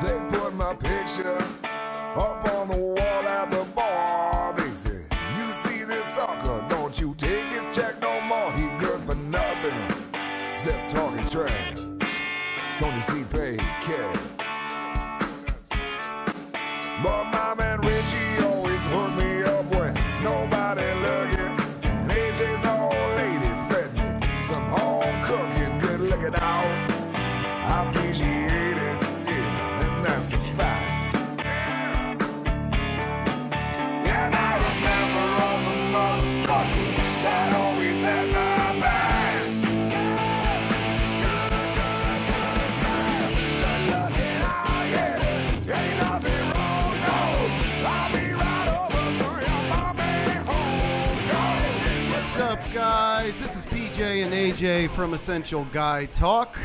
They put my picture up on the wall at the bar. They said, you see this sucker, don't you take his check no more. He good for nothing, except talking trash. Tony C. paid cash. But my man Richie always hooked me up when nobody looking. And AJ's old lady fed me some home cooking. Good looking out, I appreciate it. That's the fact. And I remember all the motherfuckers that always had my back. Looking out, yeah, ain't nothing wrong, no. I'll be right over, so you're my man home, no. What's up, guys? This is PJ and AJ from Essential Guy Talk.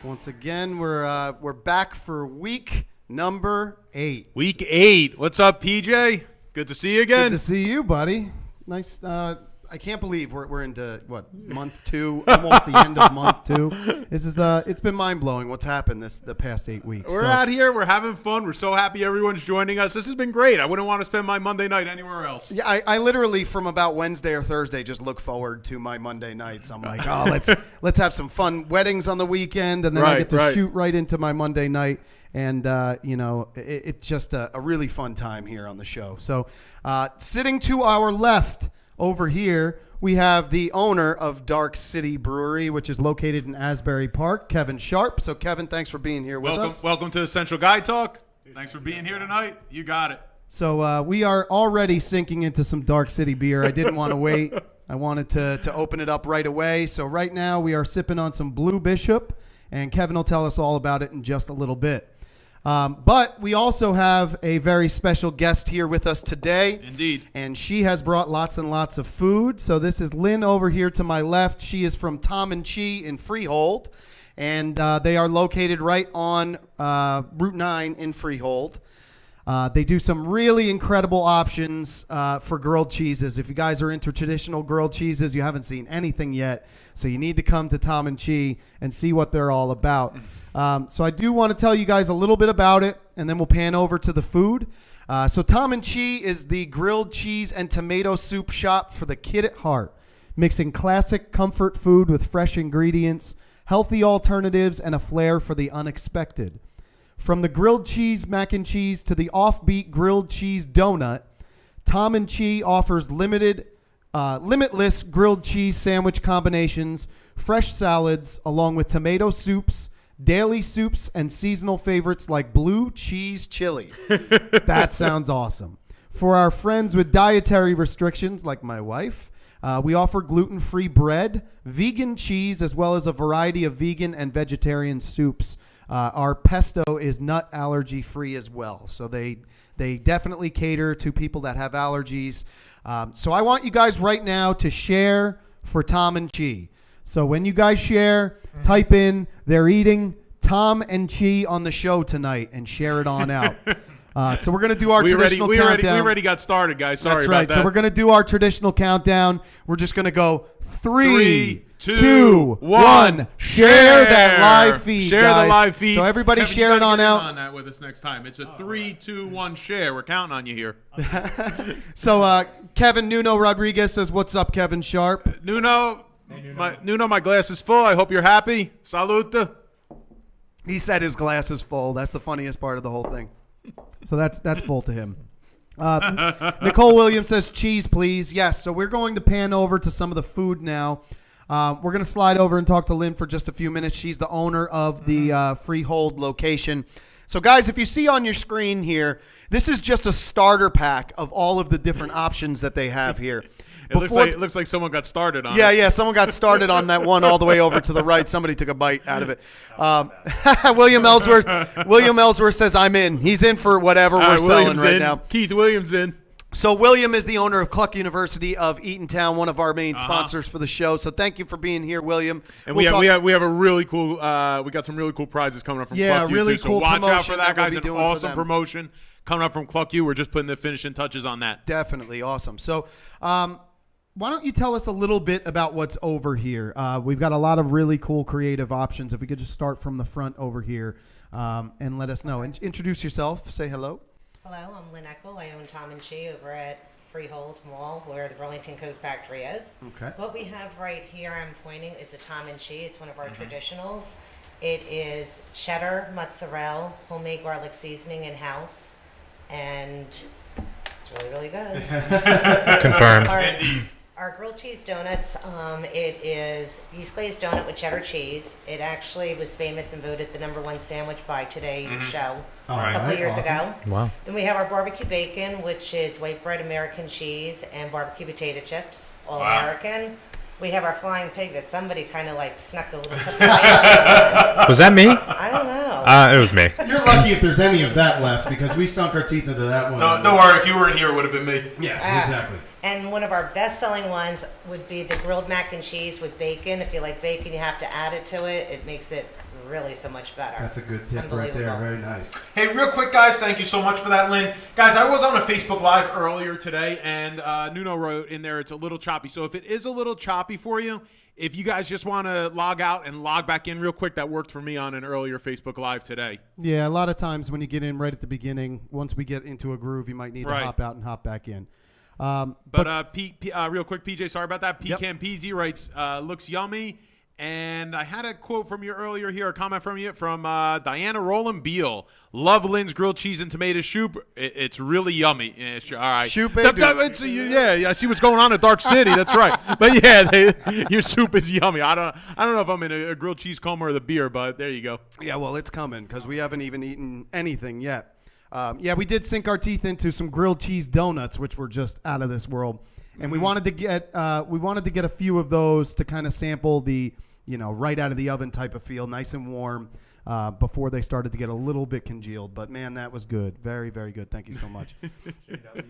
Once again, we're back for week number 8. Week 8. What's up, PJ? Good to see you again. Good to see you, buddy. Nice. I can't believe we're into what, month 2, almost the end of month 2. This is it's been mind blowing what's happened the past 8 weeks. We're out here. We're having fun. We're so happy everyone's joining us. This has been great. I wouldn't want to spend my Monday night anywhere else. Yeah, I literally from about Wednesday or Thursday just look forward to my Monday nights. I'm like, oh, let's have some fun weddings on the weekend, and then I get to shoot right into my Monday night. And, it's just a really fun time here on the show. So sitting to our left over here, we have the owner of Dark City Brewery, which is located in Asbury Park, Kevin Sharpe. So, Kevin, thanks for being here with us. Welcome to Essential Guy Talk. Thanks for being here tonight. You got it. So we are already sinking into some Dark City beer. I didn't want to wait. I wanted to open it up right away. So right now we are sipping on some Blue Bishop, and Kevin will tell us all about it in just a little bit. But we also have a very special guest here with us today. Indeed. And she has brought lots and lots of food. So this is Lynn over here to my left. She is from Tom+Chee in Freehold. And they are located right on Route 9 in Freehold. They do some really incredible options for grilled cheeses. If you guys are into traditional grilled cheeses, you haven't seen anything yet. So you need to come to Tom+Chee and see what they're all about. So I do want to tell you guys a little bit about it, and then we'll pan over to the food. So Tom+Chee is the grilled cheese and tomato soup shop for the kid at heart, mixing classic comfort food with fresh ingredients, healthy alternatives, and a flair for the unexpected. From the grilled cheese mac and cheese to the offbeat grilled cheese donut, Tom+Chee offers limitless grilled cheese sandwich combinations, fresh salads, along with tomato soups, daily soups, and seasonal favorites like blue cheese chili. That sounds awesome. For our friends with dietary restrictions like my wife, we offer gluten-free bread, vegan cheese, as well as a variety of vegan and vegetarian soups. Our pesto is nut allergy free as well. So they definitely cater to people that have allergies. So I want you guys right now to share for Tom+Chee. So when you guys share, type in they're eating Tom+Chee on the show tonight and share it on out. So we're going to do our traditional countdown. We already got started, guys. Sorry That's about right. that. So we're going to do our traditional countdown. We're just going to go 3, 2, 1. Share that live feed, Share guys. the live feed. So everybody Kevin, share it on out. On that with us next time. It's a 3, 2, 1 share. We're counting on you here. So Kevin Nuno Rodriguez says, "What's up, Kevin Sharpe?" Nuno, my glass is full. I hope you're happy. Salute. He said his glass is full. That's the funniest part of the whole thing. So that's full to him. Nicole Williams says, "Cheese, please." Yes. So we're going to pan over to some of the food now. We're going to slide over and talk to Lynn for just a few minutes. She's the owner of the Freehold location. So, guys, if you see on your screen here, this is just a starter pack of all of the different options that they have here. It looks like someone got started on it. Yeah, someone got started on that one all the way over to the right. Somebody took a bite out of it. William Ellsworth says, "I'm in." He's in for whatever we're selling right now. Keith Williams in. So William is the owner of Cluck University of Eatontown, one of our main sponsors for the show. So thank you for being here, William. And we have a really cool. We got some really cool prizes coming up from Cluck U really too. cool So watch out for that, we'll guys. An awesome promotion coming up from Cluck U. We're just putting the finishing touches on that. Definitely awesome. So why don't you tell us a little bit about what's over here? We've got a lot of really cool creative options. If we could just start from the front over here and let us know. Introduce yourself. Say hello. Hello, I'm Lynn Eckel. I own Tom+Chee over at Freehold Mall, where the Burlington Coat Factory is. Okay. What we have right here, I'm pointing, is the Tom+Chee. It's one of our traditionals. It is cheddar, mozzarella, homemade garlic seasoning in-house, and it's really, really good. Confirmed. Our grilled cheese donuts, it is yeast glazed donut with cheddar cheese. It actually was famous and voted the #1 sandwich by Today Show a couple years ago. Wow. Then we have our barbecue bacon, which is white bread, American cheese, and barbecue potato chips, all American. We have our flying pig that somebody kind of like snuck a little bit. Was that me? I don't know. It was me. You're lucky if there's any of that left because we sunk our teeth into that one. Don't worry. If you weren't here, it would have been me. Yeah, exactly. And one of our best-selling ones would be the grilled mac and cheese with bacon. If you like bacon, you have to add it to it. It makes it really so much better. That's a good tip right there. Very nice. Hey, real quick, guys, thank you so much for that, Lynn. Guys, I was on a Facebook Live earlier today, and Nuno wrote in there it's a little choppy. So if it is a little choppy for you, if you guys just want to log out and log back in real quick, that worked for me on an earlier Facebook Live today. Yeah, a lot of times when you get in right at the beginning, once we get into a groove, you might need to hop out and hop back in. But real quick, PJ, sorry about that. Pecan Peasy writes, looks yummy. And I had a quote from you earlier here, a comment from you from Diana Rowland Beal. Love Lynn's grilled cheese and tomato soup. It's really yummy. All right. Soup, yeah, I see what's going on at Dark City. That's right. But yeah, your soup is yummy. I don't know if I'm in a grilled cheese coma or the beer, but there you go. Yeah, well, it's coming because we haven't even eaten anything yet. We did sink our teeth into some grilled cheese donuts, which were just out of this world, and we wanted to get a few of those to kind of sample the right out of the oven type of feel, nice and warm, before they started to get a little bit congealed. But man, that was good, very, very good. Thank you so much.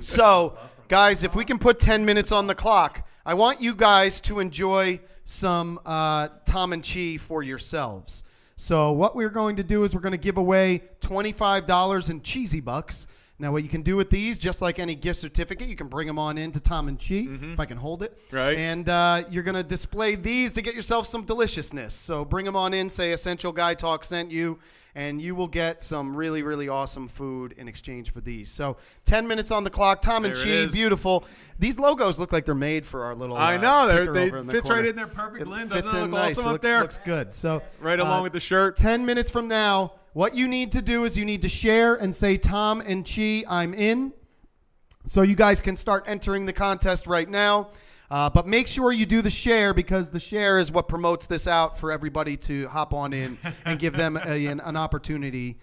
So, guys, if we can put 10 minutes on the clock, I want you guys to enjoy some Tom+Chee for yourselves. So what we're going to do is we're going to give away $25 in cheesy bucks. Now, what you can do with these, just like any gift certificate, you can bring them on into Tom+Chee, if I can hold it. Right. And you're going to display these to get yourself some deliciousness. So bring them on in, say Essential Guy Talk sent you, and you will get some really, really awesome food in exchange for these. So 10 minutes on the clock, Tom+Chee, beautiful. These logos look like they're made for our little I know, they fits right in there perfect, Lynn. Doesn't fits it in look nice. awesome up there? Looks good. So right along with the shirt. 10 minutes from now, what you need to do is you need to share and say Tom+Chee, I'm in. So you guys can start entering the contest right now. But make sure you do the share because the share is what promotes this out for everybody to hop on in and give them an opportunity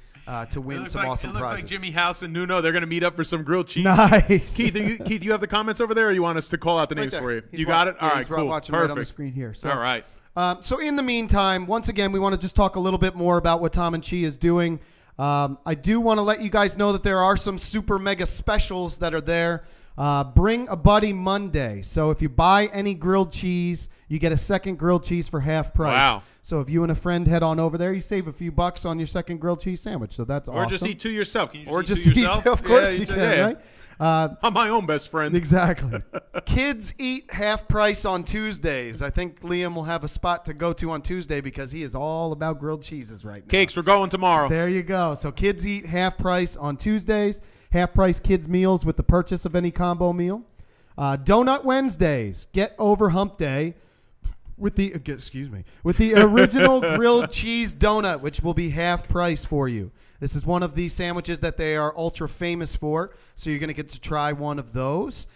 to win some awesome prizes. It looks like Jimmy House and Nuno, they're going to meet up for some grilled cheese. Nice. Keith, you have the comments over there, or you want us to call out the names for you? You got it? All right, cool. Watching Perfect. right on the screen here. So, all right. So in the meantime, once again, we want to just talk a little bit more about what Tom+Chee is doing. I do want to let you guys know that there are some super mega specials that are there. Bring a buddy Monday. So if you buy any grilled cheese, you get a second grilled cheese for half price. Wow. So if you and a friend head on over there, you save a few bucks on your second grilled cheese sandwich. So that's awesome. Or just eat two yourself. Can you or just eat two yourself? Two, of course you can, right? I'm my own best friend. Exactly. Kids eat half price on Tuesdays. I think Liam will have a spot to go to on Tuesday because he is all about grilled cheeses right now. Cakes, we're going tomorrow. There you go. So kids eat half price on Tuesdays. Half price kids meals with the purchase of any combo meal. Donut Wednesdays. Get over hump day with the original grilled cheese donut, which will be half price for you. This is one of the sandwiches that they are ultra famous for, so you're going to get to try one of those.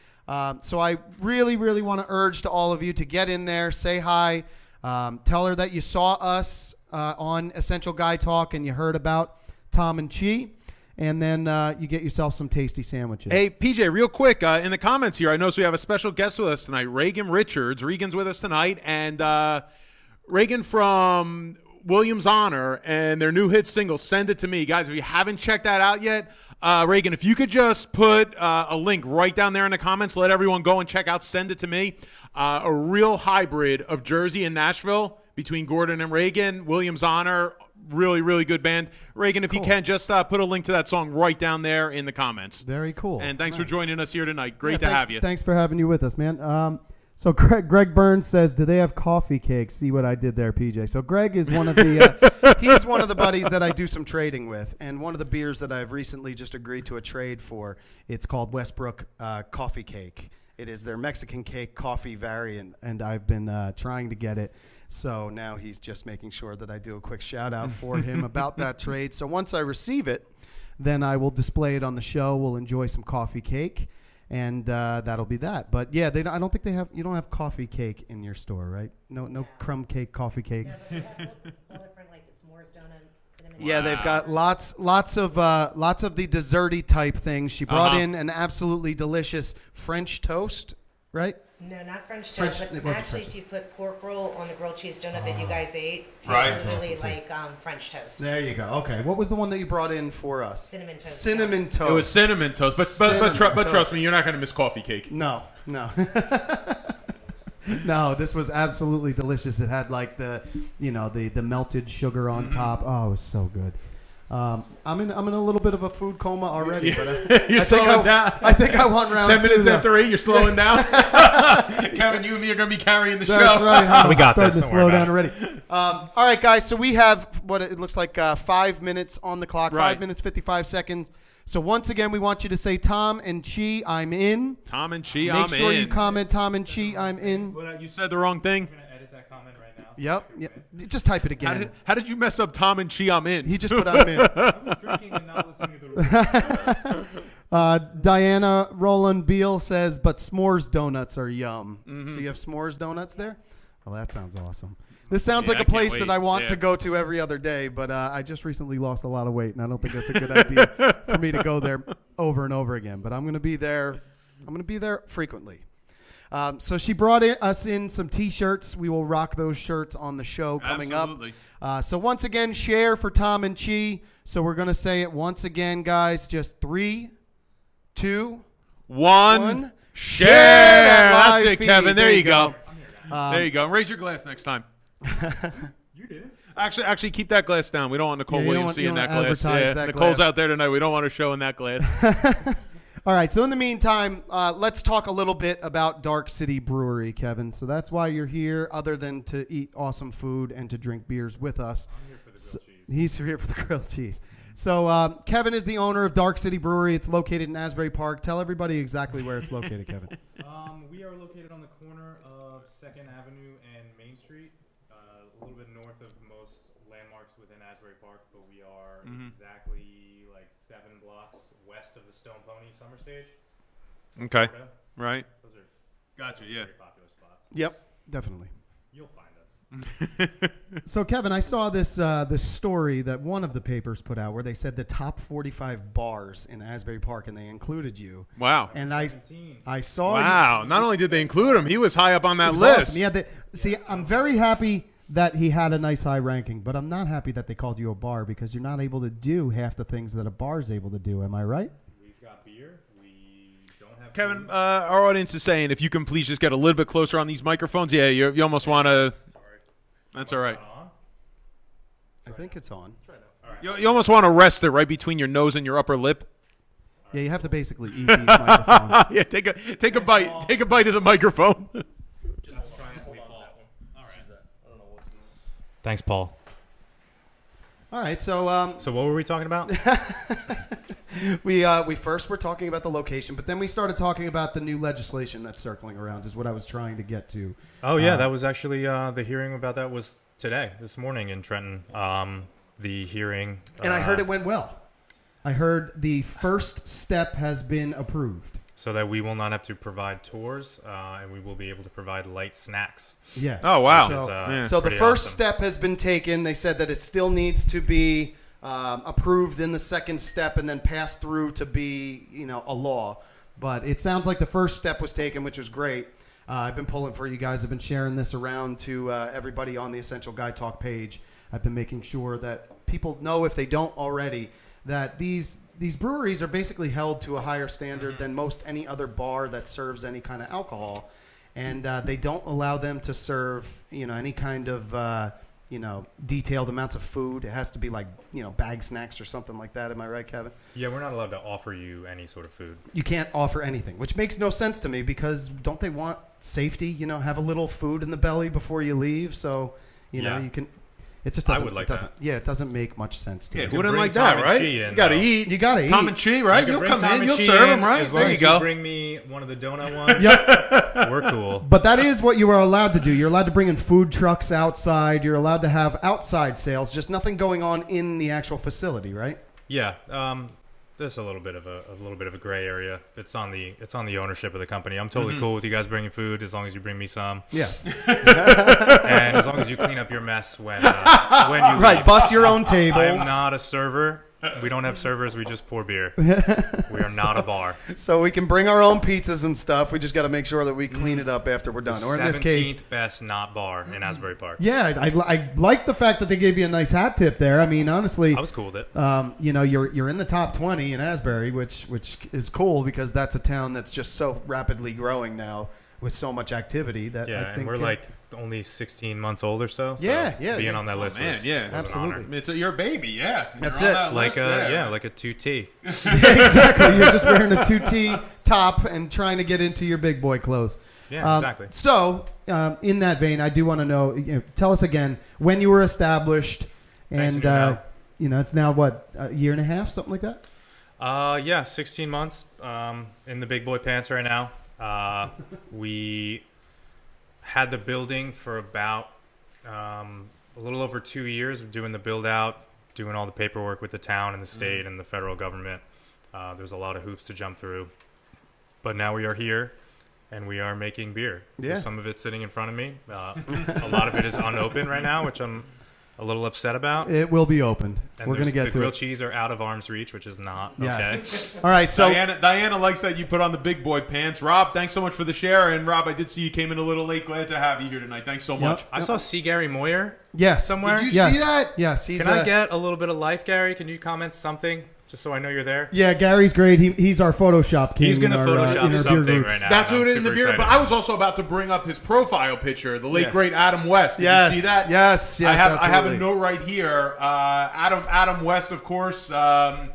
So I really, really want to urge to all of you to get in there, say hi, tell her that you saw us on Essential Guy Talk and you heard about Tom+Chee. And then you get yourself some tasty sandwiches. Hey, PJ, real quick, in the comments here, I noticed we have a special guest with us tonight, Reagan Richards. Regan's with us tonight. And Reagan from Williams Honor and their new hit single, Send It To Me. Guys, if you haven't checked that out yet, Reagan, if you could just put a link right down there in the comments, let everyone go and check out. Send it to me. A real hybrid of Jersey and Nashville between Gordon and Reagan. Williams Honor, really, really good band. Reagan, if you can, just put a link to that song right down there in the comments. Very cool. And thanks for joining us here tonight. Great Yeah, to have you. Thanks for having you with us, man. So Greg Burns says, do they have coffee cakes? See what I did there, PJ. So Greg is one of the he's one of the buddies that I do some trading with, and one of the beers that I've recently just agreed to a trade for, it's called Westbrook Coffee Cake. It is their Mexican cake coffee variant, and I've been trying to get it. So now he's just making sure that I do a quick shout out for him about that trade. So once I receive it, then I will display it on the show. We'll enjoy some coffee cake. And that'll be that. But yeah, I don't think they have. You don't have coffee cake in your store, right? No crumb cake, coffee cake. No, but they have all different, like the s'mores donut, cinnamon. Yeah, they've got lots of the desserty type things. She brought in an absolutely delicious French toast, right? No, not French toast, It but wasn't actually French. if you put pork roll on the grilled cheese donut that you guys ate, it's Right. literally like French toast. There you go. Okay, what was the one that you brought in for us? Cinnamon toast. Cinnamon toast. It was cinnamon toast, but Cinnamon trust toast. me, you're not going to miss coffee cake. No. No, this was absolutely delicious. It had like the melted sugar on top. Oh, it was so good. I'm in a little bit of a food coma already, but You're slowing down. I think I want round 10 two. minutes though. after 8, you're slowing down. Kevin, you and me are going to be carrying the That's show. right. Huh? We got Starting this. to Don't slow worry down about already. All right, guys. So we have what it looks like 5 minutes on the clock. Right. 5 minutes 55 seconds. So once again, we want you to say Tom+Chee, I'm in. Tom+Chee, Make I'm sure in. you comment Tom+Chee, I'm in. You said the wrong thing. I'm going to edit that comment right now. Yep. Just type it again. How did you mess up Tom+Chee, I'm in? He just put I'm in. I was drinking and not listening to the rules. Diana Roland Beal says, but s'mores donuts are yum. Mm-hmm. So you have s'mores donuts there? Well, that sounds awesome. This sounds Yeah, like I a can't place wait. that I want Yeah. to go to every other day, but I just recently lost a lot of weight, and I don't think that's a good idea for me to go there over and over again. But I'm going to be there. I'm going to be there frequently. So she brought us in some T-shirts. We will rock those shirts on the show coming Absolutely. up. So once again, share for Tom+Chee. So we're going to say it once again, guys. Just 3, 2, One. 1. Share. that That's live it, feed. Kevin. There you go. There There you go. Raise your glass next time. You did it. Actually, keep that glass down. We don't want Nicole Yeah, you don't Williams want- you seeing don't that glass. advertise Yeah, that Nicole's glass. out there tonight. We don't want her showing that glass. All right. So in the meantime, let's talk a little bit about Dark City Brewery, Kevin. So that's why you're here, other than to eat awesome food and to drink beers with us. I'm here for the grilled cheese. He's here for the grilled cheese. So Kevin is the owner of Dark City Brewery. It's located in Asbury Park. Tell everybody exactly where it's located, Kevin. We are located on the corner of 2nd Avenue and Main Street, a little bit north of most landmarks within Asbury Park, but we are exactly like 7 blocks west of the Stone Pony Summer Stage. Okay. Florida. Right. Those are Gotcha. Yeah. very popular spots. Yep, definitely. You'll find us. So Kevin, I saw this story that one of the papers put out where they said the top 45 bars in Asbury Park, and they included you. Wow. And 17. I saw Wow. Not only did they include him, he was high up on It that was list. awesome. Yeah, see, I'm very happy that he had a nice high ranking, but I'm not happy that they called you a bar because you're not able to do half the things that a bar is able to do. Am I right? We've got beer. We don't have Kevin, food. our audience is saying if you can please just get a little bit closer on these microphones. Yeah, you almost want to. Sorry. That's all right. Not on? I think it's on. Try that. All right. You almost want to rest it right between your nose and your upper lip. Yeah, you have to basically eat these microphones. Yeah, take a bite. Take a bite of the microphone. Just try and sleep on that one. All right. Thanks, Paul. All right, so So what were we talking about? we first were talking about the location, but then we started talking about the new legislation that's circling around. Is what I was trying to get to. Oh yeah, that was actually the hearing about that was today, this morning in Trenton. The hearing, And I heard it went well. I heard the first step has been approved. so that we will not have to provide tours, and we will be able to provide light snacks. Yeah. Oh wow. Which is, Yeah. So the pretty first awesome. step has been taken. They said that it still needs to be approved in the second step and then passed through to be, a law. But it sounds like the first step was taken, which was great. I've been pulling for you guys. I've been sharing this around to everybody on the Essential Guy Talk page. I've been making sure that people know, if they don't already, that these these breweries are basically held to a higher standard than most any other bar that serves any kind of alcohol, and they don't allow them to serve any kind of detailed amounts of food. It has to be like bag snacks or something like that. Am I right, Kevin? Yeah, we're not allowed to offer you any sort of food. You can't offer anything, which makes no sense to me because don't they want safety? Have a little food in the belly before you leave, so you can. It just doesn't. I would like that. that. Yeah, it doesn't make much sense to me. Who wouldn't bring like that, Tom right? and Chee in, You gotta though. eat. You gotta eat. Tom+Chee, right? You You'll can come bring in, Tom you'll and Chee serve in, them, right? As long There you as go. you bring me one of the donut ones. Yep. We're cool. But that is what you are allowed to do. You're allowed to bring in food trucks outside. You're allowed to have outside sales, just nothing going on in the actual facility, right? Yeah. There's a little bit of a gray area. It's on the ownership of the company. I'm totally cool with you guys bringing food as long as you bring me some. Yeah. And as long as you clean up your mess when you Right. leave. Bus your own tables. I am not a server. We don't have servers. We just pour beer. We are not a bar. So we can bring our own pizzas and stuff. We just got to make sure that we clean it up after we're done. Or in this case, 17th best not bar in Asbury Park. yeah, I like the fact that they gave you a nice hat tip there. I mean, honestly, I was cool with it. You're in the top 20 in Asbury, which is cool because that's a town that's just so rapidly growing now with so much activity that Yeah, I think and we're like only 16 months old or so. Yeah, being on that list Man, was yeah, an absolutely. honor. It's your baby, yeah. That's You're on it. that Like list there. like a 2T. exactly. You're just wearing a 2T top and trying to get into your big boy clothes. Yeah, exactly. So, in that vein, I do want to know. Tell us again when you were established, Thanks and again, Mel. it's now what, a year and a half, something like that. Yeah, 16 months in the big boy pants right now. We had the building for about a little over 2 years of doing the build out, doing all the paperwork with the town and the state and the federal government. There's a lot of hoops to jump through, but now we are here and we are making beer. Yeah. Some of it's sitting in front of me. A lot of it is unopened right now, which I'm a little upset about. It will be opened. And We're going to get the to grilled it. cheese are out of arm's reach, which is not Yes. okay. All right. So Diana likes that you put on the big boy pants. Rob, thanks so much for the share. And Rob, I did see you came in a little late. Glad to have you here tonight. Thanks so much. I saw C. Gary Moyer yes, somewhere. Did you yes, see that? Yes. He's, Can I get a little bit of life, Gary? Can you comment something just so I know you're there? Yeah, Gary's great. He's our Photoshop king. He's going to in our, Photoshop in our beer something groups. right now. That's and what I'm it is in the super beer. excited. But I was also about to bring up his profile picture, the late Yeah. great Adam West. Did Yes. you see that? Yes. I have a absolutely. note right here. Adam West, of course. Wow,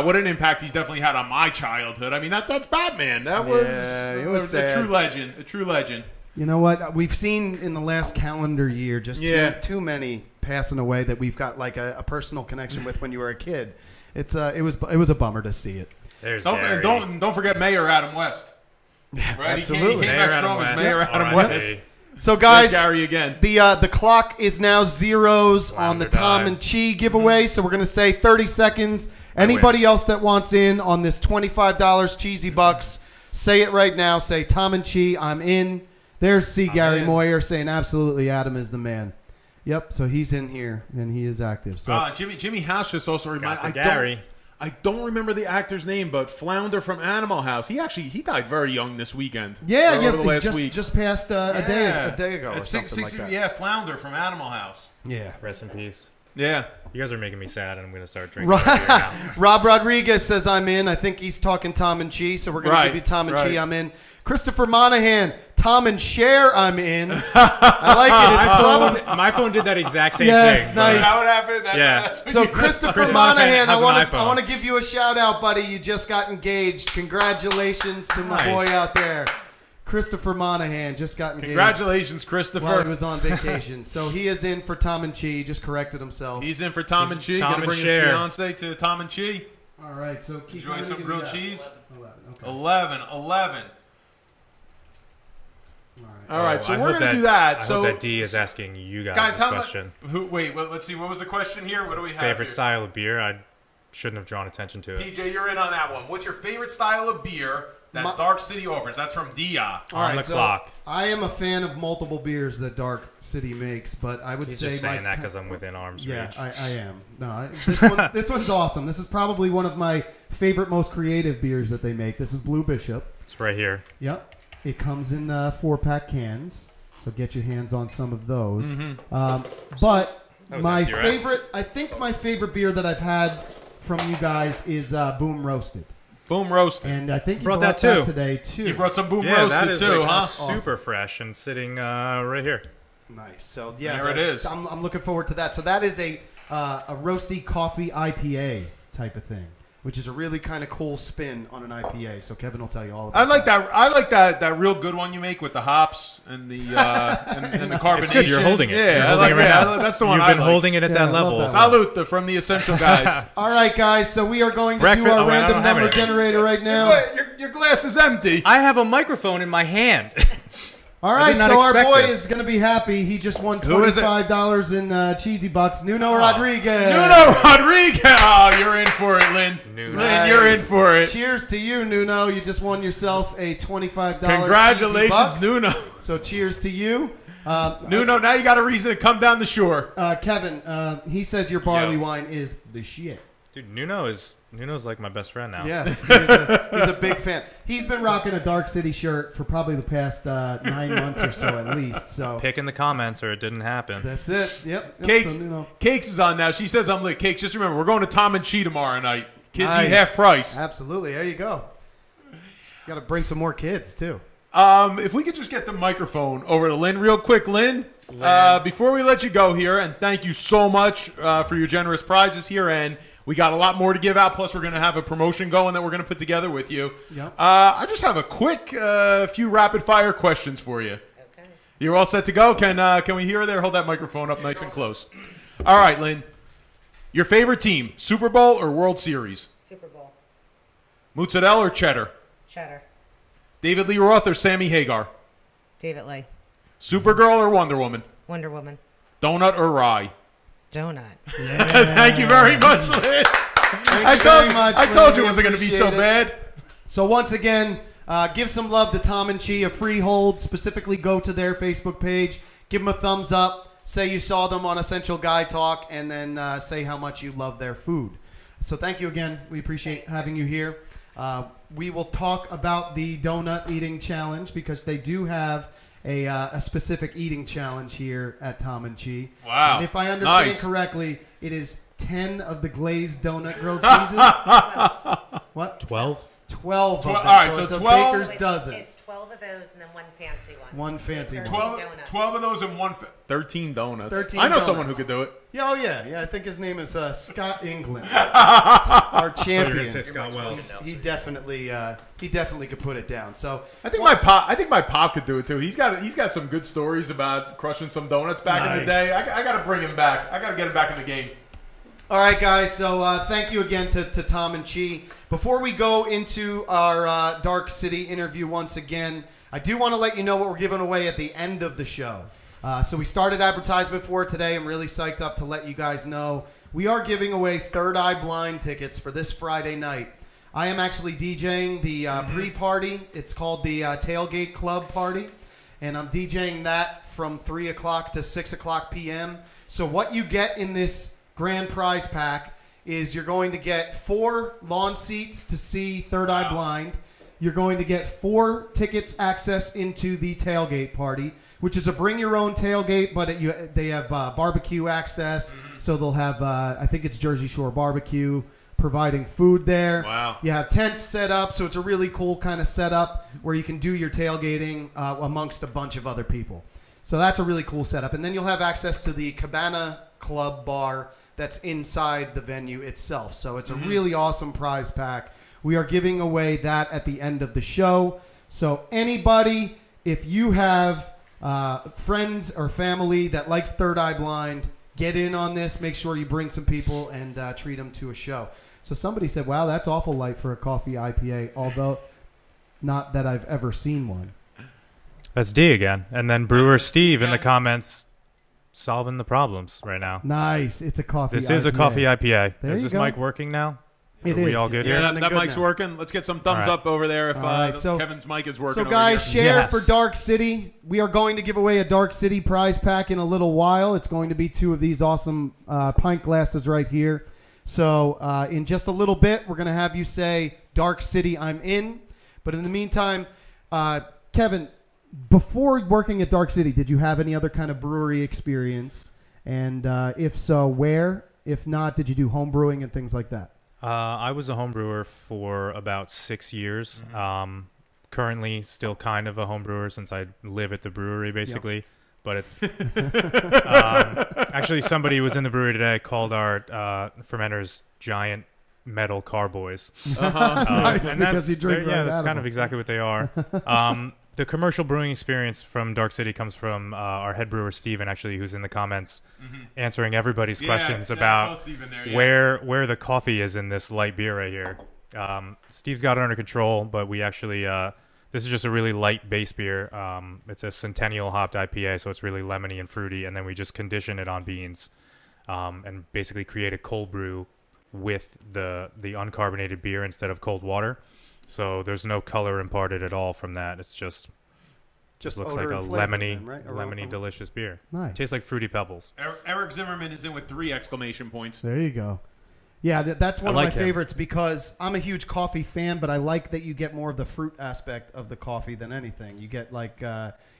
what an impact he's definitely had on my childhood. I mean, that's Batman. That was, it was a sad. true legend. A true legend. You know what? We've seen in the last calendar year just too many passing away that we've got like a personal connection with when you were a kid. It was a bummer to see it. There's Gary. Don't forget Mayor Adam West. Right? Absolutely. He came Mayor back Adam strong as West. Mayor Adam R.I.P. West. So There's guys, Gary again. the clock is now zeros on the Flounder Tom dive. and Chee giveaway. So we're gonna say 30 seconds. Anybody else that wants in on this $25 cheesy bucks, say it right now. Say Tom and Chee, I'm in. There's C. Gary in. Moyer saying absolutely Adam is the man. Yep. So he's in here and he is active. So Jimmy House just also reminded Got the Gary. I don't remember the actor's name, but Flounder from Animal House. He died very young this weekend. yeah, Or over the yeah. last week. Just passed a day ago or It's something like that. Yeah, Flounder from Animal House. Yeah. Rest in peace. Yeah. You guys are making me sad, and I'm going to start drinking beer now. Rob Rodriguez says I'm in. I think he's talking Tom and Chee, so we're going to give you Tom and Chee. I'm in. Christopher Monahan, Tom and Share, I'm in. I like it. It's probably My phone did that exact same Yes, thing. nice. Is that what happened? Yeah. so Christopher Chris Monahan. Monahan has I an iPhone. want to give you a shout out, buddy. You just got engaged. Congratulations to my Nice. boy out there. Christopher Monahan just got engaged. Congratulations, While Christopher. he was on vacation. So he is in for Tom and Chee. Just corrected himself. He's in for Tom and Chee. Tom Gonna and bring his Share. fiance to Tom and Chee. All right. So Keith, Enjoy how many some do we grilled got? cheese. 11. Okay. 11. All right. All right, so I we're hope going to do that. I So, hope that D is asking you guys, guys, this how question. let's see. What was the question here? What do we have Favorite here? style of beer? I shouldn't have drawn attention to it. PJ, you're in on that one. What's your favorite style of beer that Dark City offers? That's from Dia. All right, On the so clock. I am a fan of multiple beers that Dark City makes, but I would He's say just saying my that because I'm within arm's yeah, reach. I am. No, this one's awesome. This is probably one of my favorite, most creative beers that they make. This is Blue Bishop. It's right here. Yep, it comes in 4-pack cans, so get your hands on some of those. Mm-hmm. But That was my empty, right? favorite, I think my favorite beer that I've had from you guys is Boom Roasted. Boom roasted. And I think you Brought brought that too. today, too. You brought some boom Yeah, that roasted is too, like huh? super fresh and sitting right here. Nice. So, yeah. There it is. I'm looking forward to that. So that is a roasty coffee IPA type of thing, which is a really kind of cool spin on an IPA. So Kevin will tell you all about I like that. I like that real good one you make with the hops and the and the carbonation. It's good. You're holding it. Yeah, You're I holding like it right that. now. That's the one You've I been like. holding it at Yeah, that I love level. that Salute from the Essential guys. All right, guys. So we are going to Breakfast- do our oh, wait, I random don't have number anything. generator right now. Your glass is empty. I have a microphone in my hand. All I right, did not so our expect boy this. is going to be happy. He just won Who is it? $25 in cheesy bucks. Nuno Rodriguez. Nuno Rodriguez. Oh, you're in for it, Lynn. Nuno. Lynn, you're in for it. Cheers to you, Nuno. You just won yourself a $25 cheesy Congratulations, bucks. Nuno. So cheers to you. Nuno, now you got a reason to come down the shore. Kevin, he says your barley Yo. wine is the shit. Dude, Nuno's like my best friend now. Yes, he's a big fan. He's been rocking a Dark City shirt for probably the past 9 months or so at least. So Pick in the comments or it didn't happen. that's it. Yep. Cakes, So, Nuno. Cakes is on now. She says I'm lit. Cakes, just remember, we're going to Tom+Chee tomorrow night. Kids Nice. eat half price. Absolutely. There you go. Got to bring some more kids too. If we could just get the microphone over to Lynn real quick. Lynn, before we let you go here, and thank you so much for your generous prizes here, and we got a lot more to give out, plus we're going to have a promotion going that we're going to put together with you. Yep. I just have a quick few rapid-fire questions for you. Okay. You're all set to go? Can we hear her there? Hold that microphone up nice and close. All right, Lynn. Your favorite team, Super Bowl or World Series? Super Bowl. Mozzarella or cheddar? Cheddar. David Lee Roth or Sammy Hagar? David Lee. Supergirl or Wonder Woman? Wonder Woman. Donut or rye? Donut. Thank you very much, Lynn. I told you it wasn't going to be so bad. So once again, give some love to Tom+Chee of Freehold. Specifically, go to their Facebook page, give them a thumbs up, say you saw them on Essential Guy Talk, and then say how much you love their food. So thank you again. We appreciate having you here. We will talk about the donut eating challenge because they do have a specific eating challenge here at Tom+Chee. Wow. And if I understand Nice. correctly, it is 10 of the glazed donut grilled cheeses. What? 12? 12 of them. All right, so so it's a 12 baker's dozen. It's 12 of those and then one fancy one. One fancy one. 12, donuts. 12 of those in 13 donuts. 13 I know donuts. someone who could do it. Yeah, oh yeah. I think his name is Scott England, our champion. Scott Wells. He definitely could put it down. So I think my pop could do it too. He's got some good stories about crushing some donuts back in the Nice. day. I got to bring him back. I got to get him back in the game. all right, guys. So thank you again to Tom+Chee. Before we go into our Dark City interview once again, I do want to let you know what we're giving away at the end of the show. So we started advertisement for it today. I'm really psyched up to let you guys know. We are giving away Third Eye Blind tickets for this Friday night. I am actually DJing the pre-party. It's called the Tailgate Club Party. And I'm DJing that from 3 o'clock to 6 o'clock p.m. So what you get in this grand prize pack is you're going to get 4 lawn seats to see Third Eye Blind. You're going to get 4 tickets access into the tailgate party, which is a bring your own tailgate, but they have barbecue access. So they'll have, I think it's Jersey Shore Barbecue providing food there. Wow. You have tents set up, so it's a really cool kind of setup where you can do your tailgating amongst a bunch of other people. So that's a really cool setup. And then you'll have access to the Cabana Club bar that's inside the venue itself. So it's a really awesome prize pack. We are giving away that at the end of the show. So anybody, if you have friends or family that likes Third Eye Blind, get in on this. Make sure you bring some people and treat them to a show. So somebody said, wow, that's awful light for a coffee IPA, although not that I've ever seen one. That's D again. And then Brewer Steve in the comments solving the problems right now. Nice. It's a coffee This IPA. is a coffee IPA. There Is you this go. mic working now? It Are we is. all good It's here? Yeah, sounding that good mic's now. working. Let's get some thumbs All right. up over there if All right, so- Kevin's mic is working. So guys, over here. share Yes. for Dark City. We are going to give away a Dark City prize pack in a little while. It's going to be 2 of these awesome pint glasses right here. So in just a little bit, we're going to have you say, Dark City, I'm in. But in the meantime, Kevin, before working at Dark City, did you have any other kind of brewery experience? And if so, where? If not, did you do home brewing and things like that? I was a home brewer for about 6 years. Currently still kind of a home brewer since I live at the brewery basically. But it's actually somebody was in the brewery today called our fermenters giant metal carboys. Nice, And because that's you drink right that's out kind of of exactly what they are. The commercial brewing experience from Dark City comes from our head brewer Steven, actually, who's in the comments answering everybody's questions about where the coffee is in this light beer right here. Steve's got it under control, but we actually this is just a really light base beer. It's a Centennial hopped IPA, so it's really lemony and fruity, and then we just condition it on beans and basically create a cold brew with the uncarbonated beer instead of cold water. So there's no color imparted at all from that. It's just looks like odor a and flavor lemony, then, right? lemony, delicious beer. Nice. Tastes like Fruity Pebbles. Eric Zimmerman is in with 3 exclamation points. There you go. Yeah, that's one of like my him. favorites because I'm a huge coffee fan, but I like that you get more of the fruit aspect of the coffee than anything. You get like,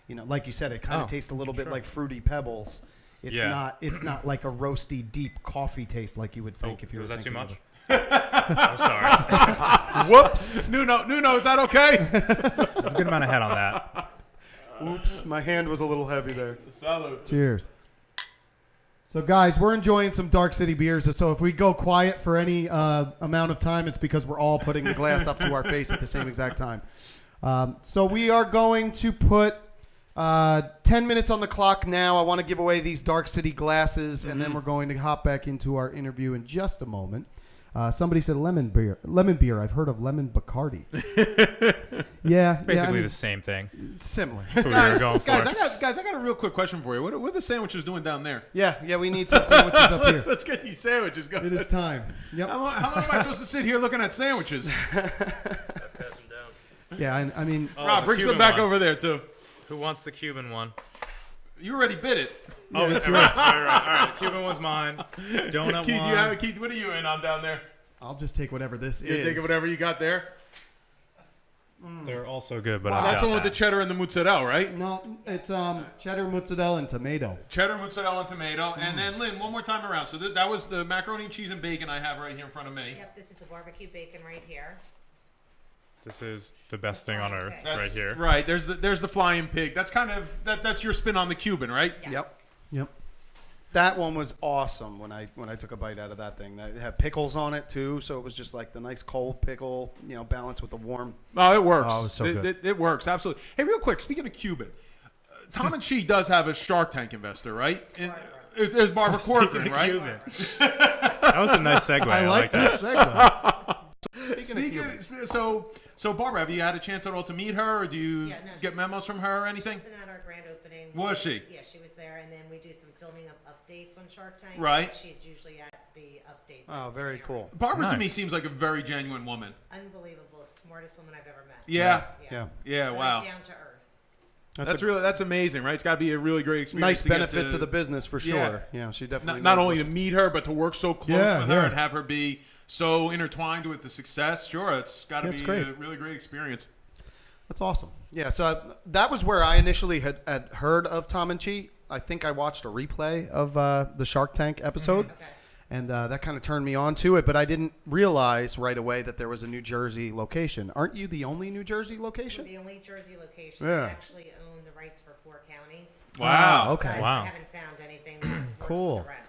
like you said, it kind of tastes a little bit like Fruity Pebbles. It's not like a roasty, deep coffee taste like you would think if you were Was that too thinking much? of it. I'm sorry. Whoops. Nuno, is that okay? There's a good amount of head on that. Oops, my hand was a little heavy there. Salud. Cheers. So, guys, we're enjoying some Dark City beers. So if we go quiet for any amount of time, it's because we're all putting the glass up to our face at the same exact time. So we are going to put 10 minutes on the clock now. I want to give away these Dark City glasses, and then we're going to hop back into our interview in just a moment. Somebody said lemon beer. Lemon beer. I've heard of lemon Bacardi. Yeah, Basically the same thing. similar. That's what we were going for. Guys, I got a real quick question for you. What are the sandwiches doing down there? Yeah, we need some sandwiches up here. Let's get these sandwiches going. It is time. Yep. How long am I supposed to sit here looking at sandwiches? Pass them down. Yeah, I mean, Rob, bring some Cuban back one. over there, too. Who wants the Cuban one? You already bid it. Oh, that's yours. All right. Cuban one's mine. Donut one. Keith, what are you in on down there? I'll just take whatever this You is. take whatever you got there. They're also good, but That's the one with the cheddar and the mozzarella, right? No, it's cheddar, mozzarella, and tomato. Cheddar, mozzarella, and tomato. And then, Lynn, one more time around. So that was the macaroni and cheese and bacon I have right here in front of me. Yep, this is the barbecue bacon right here. This is the best thing on earth That's right here. Right. There's the flying pig. That's kind of that's your spin on the Cuban, right? Yes. Yep. That one was awesome when I took a bite out of that thing. It had pickles on it too, so it was just like the nice cold pickle, balanced with the warm. Oh, it works. Oh, it was so good. It works, absolutely. Hey, real quick, speaking of Cuban, Tom+Chee does have a Shark Tank investor, right? There's Barbara Corcoran, right? Cuban. That was a nice segue. I like that segue. So Barbara, have you had a chance at all to meet her, or do you Yeah, no, get memos from her or anything? She's been at our grand opening. Was she? Yeah, she was there, and then we do some filming of updates on Shark Tank. Right. She's usually at the updates. Oh, very cool. Barbara to Nice. me seems like a very genuine woman. Unbelievable, smartest woman I've ever met. Yeah. Yeah. Yeah, Very wow. Down to earth. That's amazing, right? It's got to be a really great experience. Nice to get benefit to the business for sure. Yeah, she definitely not knows only what to she- meet her, but to work so close Yeah, with her yeah. and have her be so intertwined with the success. Sure, it's got to That's be great. a really great experience. That's awesome. Yeah, so that was where I initially had heard of Tom+Chee. I think I watched a replay of the Shark Tank episode, Okay. and that kind of turned me on to it. But I didn't realize right away that there was a New Jersey location. Aren't you the only New Jersey We're location? the only Jersey location. Yeah. We actually own the rights for 4 counties. Wow. Okay. But Wow. I haven't found anything that works Cool. with the rent.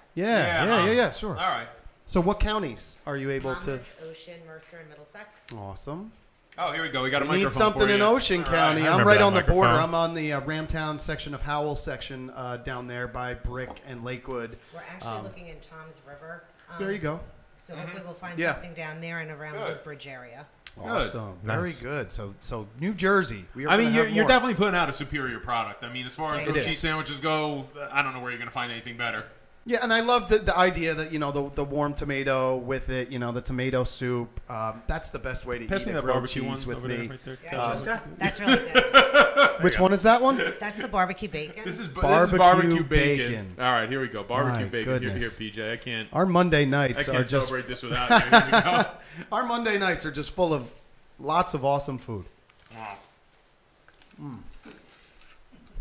Yeah, sure. All right. So what counties are you able to? Monmouth, Ocean, Mercer, and Middlesex. Awesome. Oh, here we go. We got a We microphone need something for you. in Ocean All County. right. I I'm remember right that on the border. microphone. I'm on the Ramtown section of Howell section down there by Brick and Lakewood. We're actually looking in Tom's River. There you go. So hopefully we'll find Yeah. something down there and around the Good. Woodbridge area. Awesome. Nice. Very good. So New Jersey. We are I mean, gonna have you're more. definitely putting out a superior product. I mean, as far as It grilled is. cheese sandwiches go, I don't know where you're going to find anything better. Yeah, and I love the idea that the warm tomato with it, the tomato soup. That's the best way to Pass eat me a that grilled barbecue cheese one with over there, me. right there. Yeah, that's really good. Which one is that one? That's the barbecue bacon. This is Barbecue barbecue bacon. bacon. All right, here we go. Barbecue My bacon. Here, goodness. PJ. I can't Our Monday nights are just celebrate this without you. Here we go. our Monday nights are just full of lots of awesome food. Wow.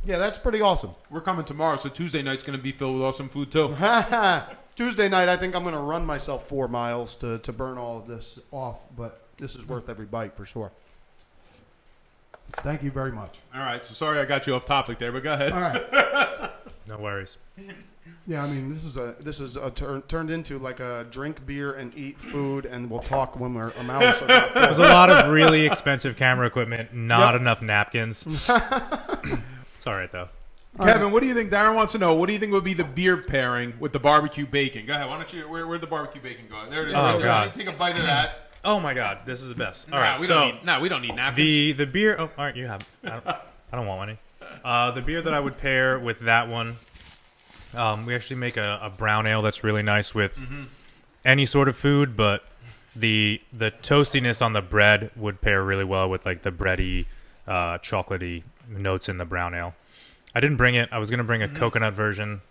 Yeah, that's pretty awesome. We're coming tomorrow, so Tuesday night's going to be filled with awesome food too. Tuesday night, I think I'm going to run myself 4 miles to burn all of this off, but this is worth every bite for sure. Thank you very much. All right, so sorry I got you off topic there, but go ahead. All right. No worries. Yeah, I mean, this is turned into like a drink beer and eat food, and we'll talk when our mouths are not full. There's a lot of really expensive camera equipment, not enough napkins. It's all right, though. Kevin, what do you think? Darren wants to know, what do you think would be the beer pairing with the barbecue bacon? Go ahead. Why don't you, where'd the barbecue bacon go? There it is. Oh, right there. God. Take a bite of that. Oh, my God. This is the best. All Nah, right, we so don't need napkins. the beer... Oh, all right, you have... I don't want any. The beer that I would pair with that one, we actually make a brown ale that's really nice with any sort of food, but the toastiness on the bread would pair really well with like the bready, chocolatey notes in the brown ale. I didn't bring it. I was going to bring a coconut version,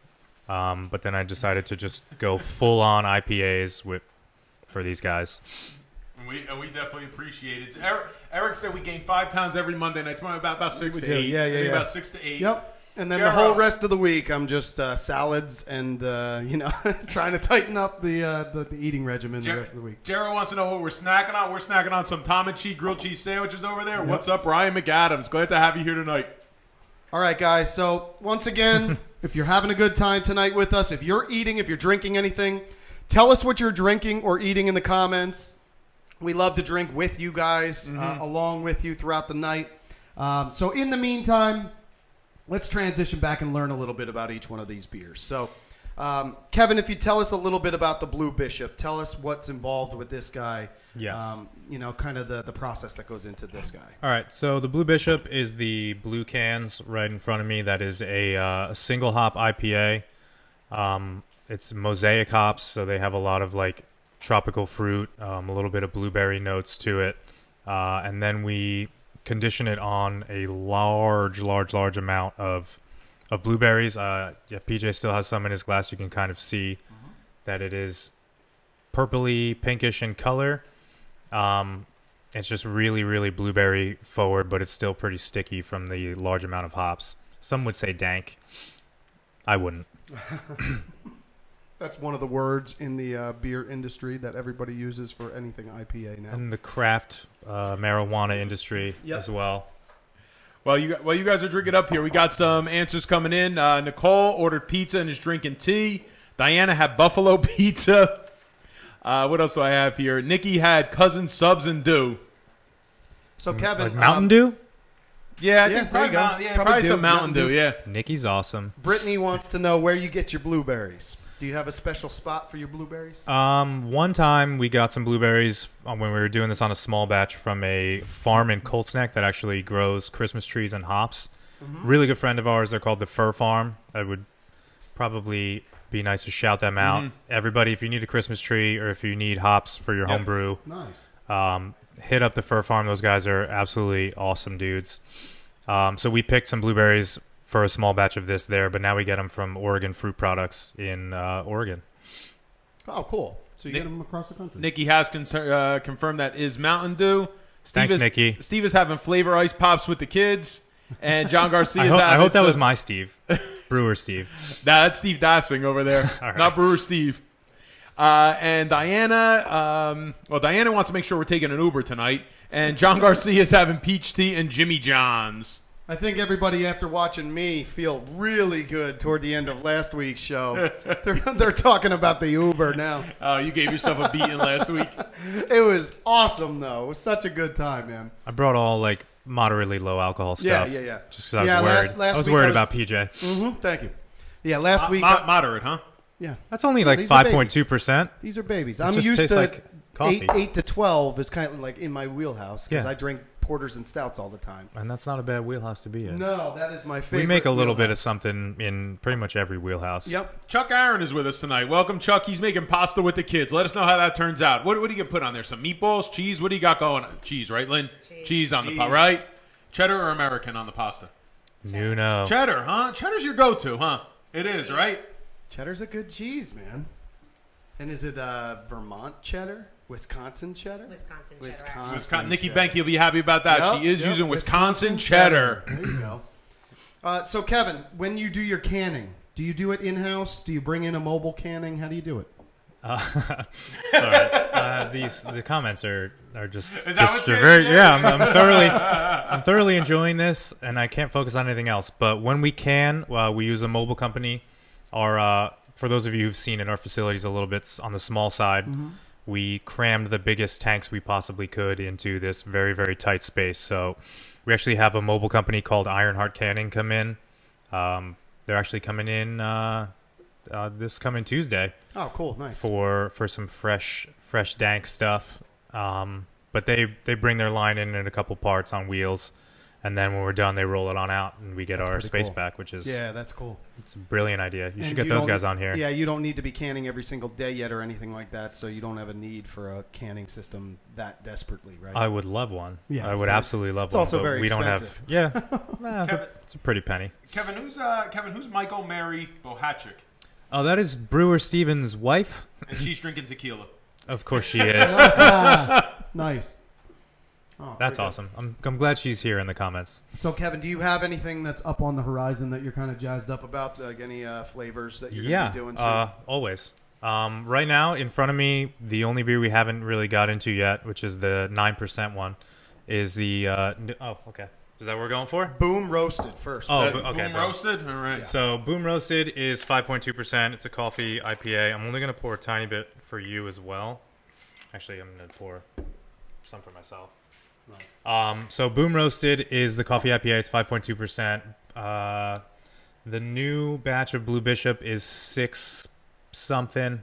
but then I decided to just go full-on IPAs for these guys. And we definitely appreciate it. Eric said we gain 5 pounds every Monday night. It's about 6 to 8. Yeah. About 6 to 8. Yep. And then Jarrah. the whole rest of the week, I'm just salads and trying to tighten up the eating regimen the rest of the week. Jarrah wants to know what we're snacking on. We're snacking on some Tom+Chee grilled cheese sandwiches over there. Yep. What's up, Ryan McAdams? Glad to have you here tonight. All right, guys. So once again, if you're having a good time tonight with us, if you're eating, if you're drinking anything, tell us what you're drinking or eating in the comments. We love to drink with you guys, along with you throughout the night. So in the meantime, let's transition back and learn a little bit about each one of these beers. So, Kevin, if you tell us a little bit about the Blue Bishop, tell us what's involved with this guy. Yes. Kind of the process that goes into this guy. All right, so the Blue Bishop is the blue cans right in front of me. That is a single hop IPA. It's mosaic hops, so they have a lot of like tropical fruit, a little bit of blueberry notes to it, and then we condition it on a large amount of blueberries. PJ still has some in his glass. You can kind of see that it is purpley pinkish in color. It's just really blueberry forward, but it's still pretty sticky from the large amount of hops. Some would say dank. I wouldn't. That's one of the words in the beer industry that everybody uses for anything IPA now. And the craft marijuana industry as well. Well, you guys are drinking up here, we got some answers coming in. Nicole ordered pizza and is drinking tea. Diana had buffalo pizza. What else do I have here? Nikki had cousin subs and dew. So Kevin, like Mountain Dew? Yeah, I Yeah, think there you go. probably Dew, some Mountain Dew. Yeah. Nikki's awesome. Brittany wants to know where you get your blueberries. Do you have a special spot for your blueberries? One time we got some blueberries when we were doing this on a small batch from a farm in Colts Neck that actually grows Christmas trees and hops. Really good friend of ours. They're called the Fur Farm. I would probably be nice to shout them out. Everybody, if you need a Christmas tree or if you need hops for your home brew, Nice. hit up the Fur Farm. Those guys are absolutely awesome dudes. So we picked some blueberries for a small batch of this there, but now we get them from Oregon Fruit Products in Oregon. Oh, cool. So you get them across the country. Nikki has confirmed that is Mountain Dew. Thanks, Nikki. Steve is having flavor ice pops with the kids. And John Garcia is I hope that was my Steve. Brewer Steve. Nah, that's Steve Dassing over there. Right. Not Brewer Steve. And Diana, Diana wants to make sure we're taking an Uber tonight. And John Garcia is having peach tea and Jimmy John's. I think everybody, after watching me, feel really good toward the end of last week's show. They're talking about the Uber now. Oh, you gave yourself a beating last week. It was awesome, though. It was such a good time, man. I brought all like moderately low alcohol stuff. Yeah. Just because I was worried. Last I was week worried about PJ. Thank you. Yeah, last week. Moderate, huh? Yeah. That's only like these are 5.2%. These are babies. I'm just used tastes to like coffee. 8 to 12 is kind of like in my wheelhouse because Yeah. I drink porters and stouts all the time. And that's not a bad wheelhouse to be in. No, that is my favorite. We make a little bit of wheelhouse. something in pretty much every wheelhouse. Yep. Chuck Aaron is with us tonight. Welcome, Chuck. He's making pasta with the kids. Let us know how that turns out. What do you get put on there? Some meatballs, cheese? What do you got going on? Cheese, right, Lynn? Cheese on the pasta, right? Cheddar or American on the pasta? No. Cheddar, huh? Cheddar's your go-to, huh? It is, right? Cheddar's a good cheese, man. And is it Vermont cheddar? Wisconsin cheddar? Wisconsin cheddar. Nikki Bank, you'll be happy about that. Yep, She is yep, using Wisconsin cheddar. There you go. So, Kevin, when you do your canning, Do you do it in-house? Do you bring in a mobile canning? How do you do it? Sorry. The comments are just Is that what they're you're very doing? yeah. I'm thoroughly enjoying this, and I can't focus on anything else. But when we can, we use a mobile company. For those of you who've seen it, our facility's a little bit on the small side. We crammed the biggest tanks we possibly could into this very, very tight space. So we actually have a mobile company called Ironheart Canning come in. They're actually coming in this coming Tuesday. Oh, cool, nice. For some fresh dank stuff. But they bring their line in a couple parts on wheels, and then when we're done, they roll it on out, and we get our space back, which is that's cool. It's a brilliant idea. You should And get those guys on here. Yeah, you don't need to be canning every single day yet or anything like that, so you don't have a need for a canning system that desperately, right? I would love one. Yeah, I would absolutely love it's one. also but very we expensive. don't have. Yeah, it's a pretty penny. Kevin, who's Michael Mary Bohatchik? Oh, that is Brewer Stevens' wife. And she's drinking tequila. Of course she is. Nice. Oh, That's very awesome. I'm glad she's here in the comments. good. So, Kevin, do you have anything that's up on the horizon that you're kind of jazzed up about? Like any flavors that you're going to be doing soon? Always. Right now, in front of me, the only beer we haven't really got into yet, which is the 9% one, is the... okay. Is that what we're going for? Boom Roasted first. Oh, Boom Roasted? All right. So Boom Roasted is 5.2%. It's a coffee IPA. I'm only going to pour a tiny bit for you as well. Actually, I'm going to pour some for myself. So Boom Roasted is the coffee IPA. It's 5.2%. The new batch of Blue Bishop is 6 something.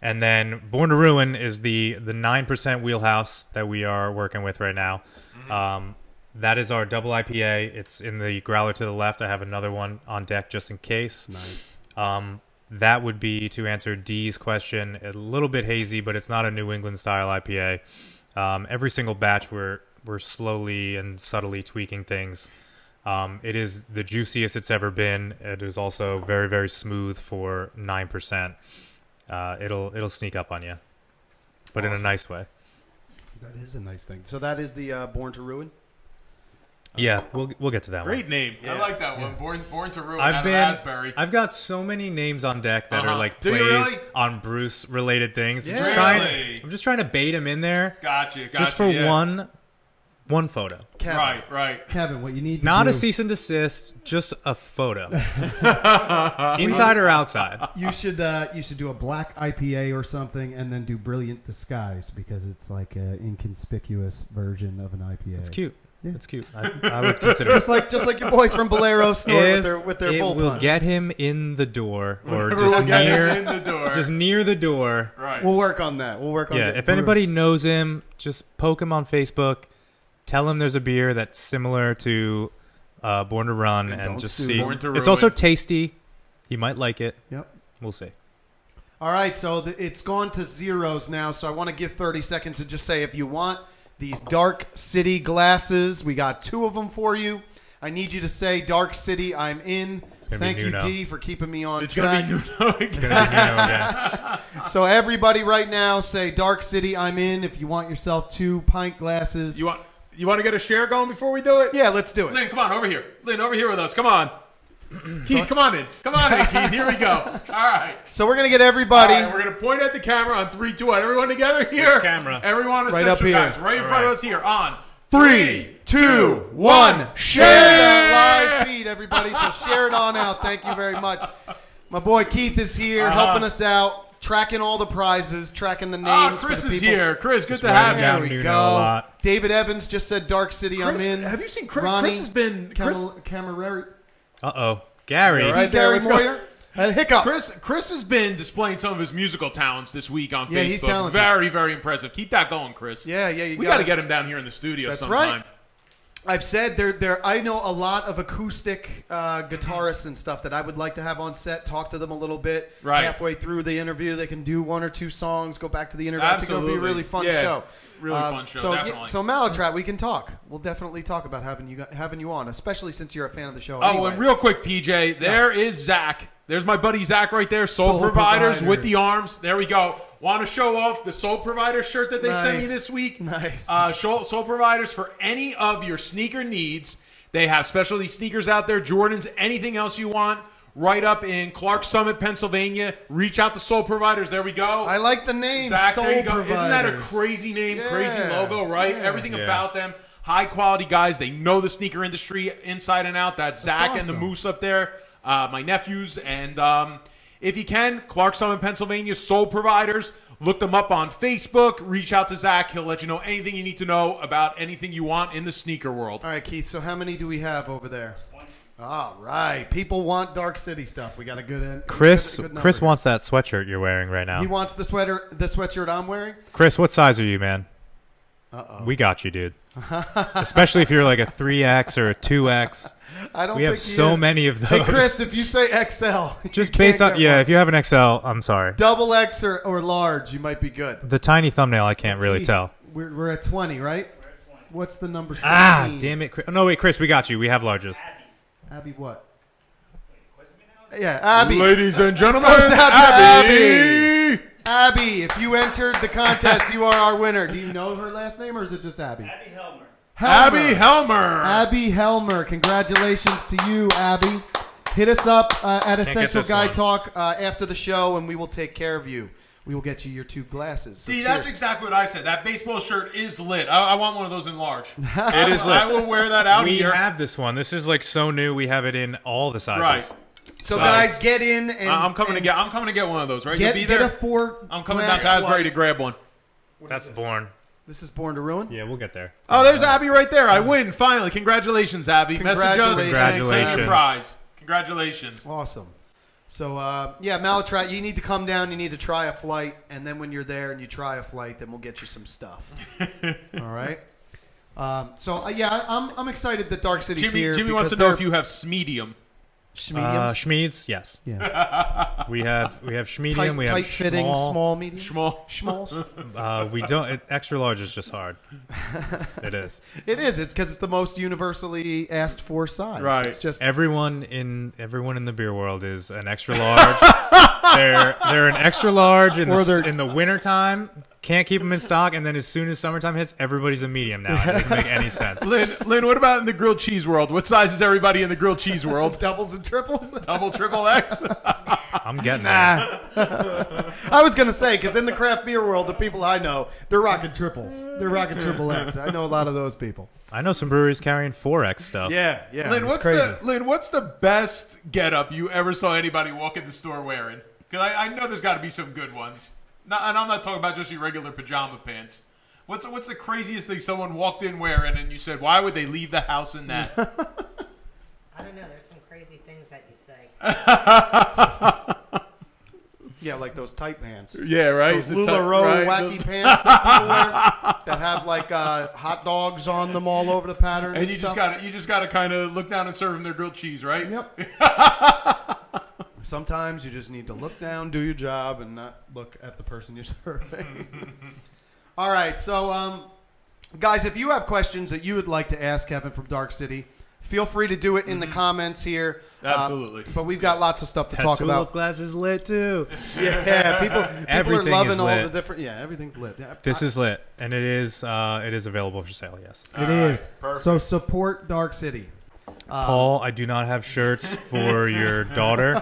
And then Born to Ruin is the 9% wheelhouse that we are working with right now. That is our double IPA. It's in the growler to the left. I have another one on deck just in case. Nice. That would be, to answer Dee's question, a little bit hazy, but it's not a New England style IPA. Every single batch we're slowly and subtly tweaking things. It is the juiciest it's ever been. It is also very, very smooth for 9%. It'll sneak up on you, but in a nice way. That is a nice thing. So that is the Born to Ruin? Yeah, we'll get to that one. Great name. I like that one. Born to Ruin out of Asbury. I've got so many names on deck that are like Do you plays really? on Bruce related things. Yeah. Really? I'm just trying to bait him in there. Gotcha. Just for yeah. one photo. Kevin, Right. Kevin, what you need to Not do, a cease and desist, just a photo. Inside or outside. you should do a black IPA or something, and then do Brilliant Disguise because it's like an inconspicuous version of an IPA. It's cute. Yeah. It's cute. I would consider Just like your boys from Bolero snort with their it bull will puns. get him in the door, or We'll just get near him in the door. just near the door. Right. We'll work on that. We'll work on Yeah, that. if anybody knows him, just poke him on Facebook. Tell him there's a beer that's similar to Born to Run, and don't just sue see. Born to It's Ruin. also tasty. He might like it. Yep. We'll see. All right, so it's gone to zeros now, so I want to give 30 seconds to just say if you want these Dark City glasses, we got 2 of them for you. I need you to say Dark City, I'm in. gonna be Thank you, Nuno. D, for keeping me on It's track. going to be Nuno It's gonna be Nuno again. So everybody right now say Dark City, I'm in. If you want yourself 2 pint glasses. You want to get a share going before we do it? Yeah, let's do it. Lynn, come on, over here. Lynn, over here with us. Come on. Keith, come on in. Come on in, Keith. Here we go. All right. So we're going to get everybody. All right, we're going to point at the camera on 3, 2, 1. Everyone together here. Which camera? Everyone is Right up here. guys. Right in front of us here. On 3, 2, 1. Share that live feed, everybody. So share it on out. Thank you very much. My boy Keith is here helping us out, tracking all the prizes, tracking the names. Chris for the is people. here. Chris, good to writing have down you. There we Nuno go. a lot. David Evans just said Dark City, I'm in. Have you seen Chris? Ronnie Chris has been Camerari. Uh-oh. Gary. All right. right, Gary what's going- Moyer. Had a hiccup. Chris has been displaying some of his musical talents this week on Yeah, Facebook. he's talented. Very, very impressive. Keep that going, Chris. Yeah, We got to get him down here in the studio That's sometime. right. I've said there. I know a lot of acoustic guitarists and stuff that I would like to have on set. Talk to them a little bit. Right. Halfway through the interview, they can do 1 or 2 songs. Go back to the interview. I think Absolutely. it'll be a really fun Yeah, show. really fun show, So definitely. so Malatrat, we can talk. We'll definitely talk about having you on, especially since you're a fan of the show. Oh, anyway. and real quick, PJ, there is Zach. There's my buddy Zach right there. Soul Providers with the arms. There we go. Want to show off the Soul Provider shirt that they sent me Nice. this week? Nice. Soul Providers for any of your sneaker needs. They have specialty sneakers out there, Jordans, anything else you want. right up in Clark Summit, Pennsylvania. Reach out to Soul Providers. There we go. I like the name, Zach, Soul there you go. Providers. Isn't that a crazy name, crazy logo, right? Yeah. Everything about them. High quality guys. They know the sneaker industry inside and out. That's Zach awesome. and the Moose up there, my nephews. And if you can, Clark Summit, Pennsylvania, Soul Providers. Look them up on Facebook. Reach out to Zach. He'll let you know anything you need to know about anything you want in the sneaker world. All right, Keith. So how many do we have over there? All right. People want Dark City stuff. We got a good end. Chris good Chris number wants that sweatshirt you're wearing right now. here. He wants the sweatshirt I'm wearing. Chris, what size are you, man? Uh-oh. We got you, dude. Especially if you're like a 3X or a 2X. I don't We have think he so is. many of those. Hey, Chris, if you say XL, Just you based can't on, get yeah, one. if you have an XL, I'm sorry. Double X or large, you might be good. The tiny thumbnail, I can't really tell. We're at 20, right? What's the number 16? Ah, damn it. No, wait, Chris, we got you. We have larges. Abby what? Yeah, Abby. Ladies and gentlemen, goes out to Abby. Abby, if you entered the contest, you are our winner. Do you know her last name, or is it just Abby? Abby Helmer. Abby Helmer. Abby Helmer. Congratulations to you, Abby. Hit us up at get Essential this Guy one. Talk after the show, and we will take care of you. We will get you your 2 glasses. So See, cheers. that's exactly what I said. That baseball shirt is lit. I want one of those in large. It is lit. I will wear that out We here. have this one. This is like so new. We have it in all the sizes. Right. So Nice. guys, get in and I'm coming and to get one of those. Right? get, You'll be get there. a 4. I'm coming down to Asbury to grab one. That's Born. This is Born to Ruin. Yeah, we'll get there. Oh, there's Abby right there. I win finally. Congratulations, Abby. Message us. Congratulations. and claim your Congratulations. prize. Congratulations. Awesome. So, yeah, Malatrat, you need to come down. You need to try a flight. And then when you're there and you try a flight, then we'll get you some stuff. All right? Yeah, I'm excited that Dark City's here. Jimmy wants to know if you have Smedium. Schmediums? Schmeeds, yes. Yes. We have Schmedium. We have Tight-fitting, small, mediums? Schmall. Schmalls? We don't. Extra large is just hard. It is. It is. It's because it's the most universally asked for size. Right. It's just Everyone in the beer world is an extra large. they're an extra large in the wintertime. Can't keep them in stock, and then as soon as summertime hits, everybody's a medium now. It doesn't make any sense. Lynn, what about in the grilled cheese world? What size is everybody in the grilled cheese world? doubles and triples. Double, triple X? I'm getting there. I was going to say, because in the craft beer world, the people I know, they're rocking triples. They're rocking triple X. I know a lot of those people. I know some breweries carrying 4X stuff. Yeah. Lynn, it's crazy. what's the best getup you ever saw anybody walk in the store wearing? Because I know there's got to be some good ones. And I'm not talking about just your regular pajama pants. What's the craziest thing someone walked in wearing and you said, why would they leave the house in that? I don't know. There's some crazy things that you say. Yeah, like those tight pants. Yeah, right. Those LuLaRoe wacky pants that people wear that have like hot dogs on them all over the pattern. And you stuff. just gotta kind of look down and serve them their grilled cheese, right? Yep. Sometimes you just need to look down, do your job, and not look at the person you're serving. All right, so guys, if you have questions that you would like to ask Kevin from Dark City, feel free to do it in the comments here. Absolutely. But we've got lots of stuff to That talk tulip about. glass is lit too. Yeah, people Everything are loving is all lit. the different. Yeah, everything's lit. Yeah, This is lit, and it is available for sale. Yes. It is. So support Dark City. Paul, I do not have shirts for your daughter.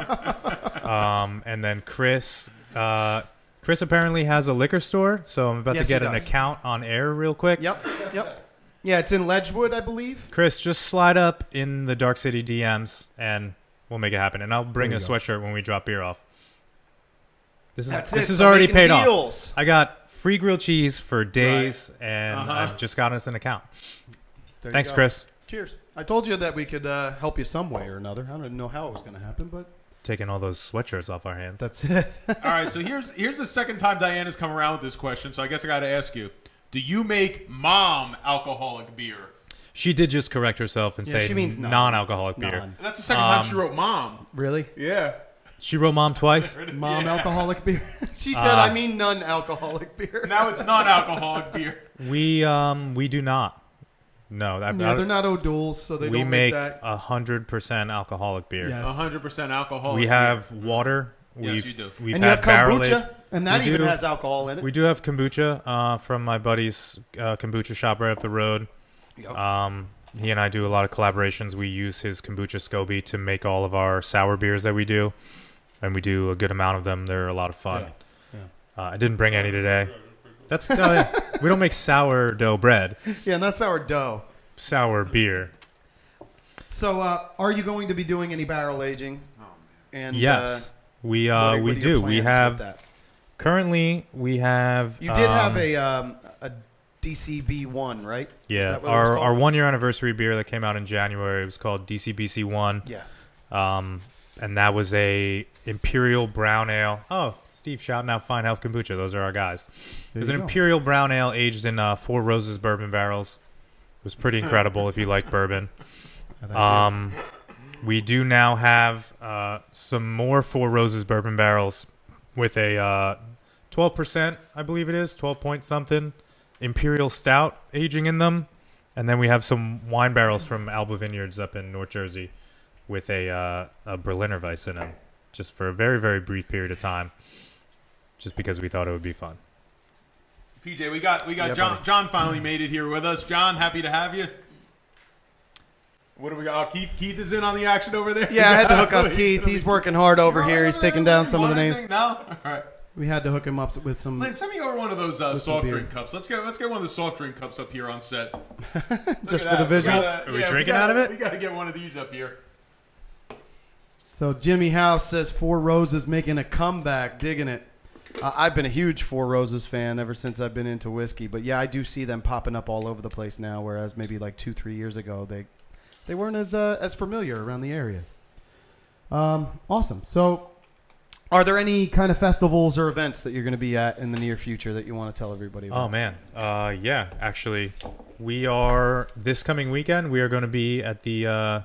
And then Chris apparently has a liquor store, so I'm about Yes, to get he an does. account on air real quick. Yep. Yeah, it's in Ledgewood, I believe. Chris, just slide up in the Dark City DMs, and we'll make it happen. And I'll bring a There you go. sweatshirt when we drop beer off. This That's is it. So already making paid deals. off. I got free grilled cheese for days, and I've just got us an account. There you Thanks, go. Chris. Cheers. I told you that we could help you some way or another. I don't know how it was going to happen, but Taking all those sweatshirts off our hands. that's it. All right, so here's the second time Diana's come around with this question, so I guess I got to ask you. Do you make mom alcoholic beer? She did just correct herself and Yeah, say she means non. non-alcoholic beer. Non. That's the second time she wrote mom. Really? Yeah. She wrote mom twice. Mom alcoholic beer? She said, I mean non-alcoholic beer. Now it's non-alcoholic beer. We do not. No, Yeah, they're not O'Doul's, so they we don't make that. 100% alcoholic beer. Yes. 100% alcohol. We have water. Yes, you do. We've And you have had barrel kombucha, aged- and that We even do. has alcohol in it. We do have kombucha from my buddy's kombucha shop right up the road. Yep. He and I do a lot of collaborations. We use his kombucha SCOBY to make all of our sour beers that we do, and we do a good amount of them. They're a lot of fun. I didn't bring any today. That's we don't make sourdough bread. Yeah, not sourdough. Sour beer. So, are you going to be doing any barrel aging? And yes, we what are we your do. plans We with have that? currently we have. You did have a DCB1, right? Is Yeah, that what it was our called? 1 year anniversary beer that came out in January. It was called DCBC1. Yeah. And that was a Imperial Brown Ale. Oh, Steve shouting out Fine Health Kombucha. Those are our guys. It was an Imperial Brown Ale aged in Four Roses bourbon barrels. It was pretty incredible if you like bourbon. We do now have some more Four Roses bourbon barrels with a 12%, I believe it is, 12 point something, Imperial Stout aging in them. And then we have some wine barrels from Alba Vineyards up in North Jersey with a Berliner Weiss in them, just for a very, very brief period of time, just because we thought it would be fun. PJ, we got John. Buddy. John finally made it here with us. John, happy to have you. What do we got? Oh, Keith is in on the action over there. Yeah, I had to hook up Keith. He's working hard over here. He's taking down some of the names. No, all right. We had to hook him up with some. Lynn, send me over one of those some soft beer. drink cups. Let's get one of the soft drink cups up here on set. Just Look for at the that. visual. Are we drinking out of it? We got to get one of these up here. So Jimmy House says Four Roses making a comeback, digging it. I've been a huge Four Roses fan ever since I've been into whiskey, but yeah, I do see them popping up all over the place now. Whereas maybe like 2-3 years ago, they weren't as familiar around the area. Awesome. So, are there any kind of festivals or events that you're going to be at in the near future that you want to tell everybody about? Oh, man. Yeah, actually, we are, this coming weekend, we are going to be at the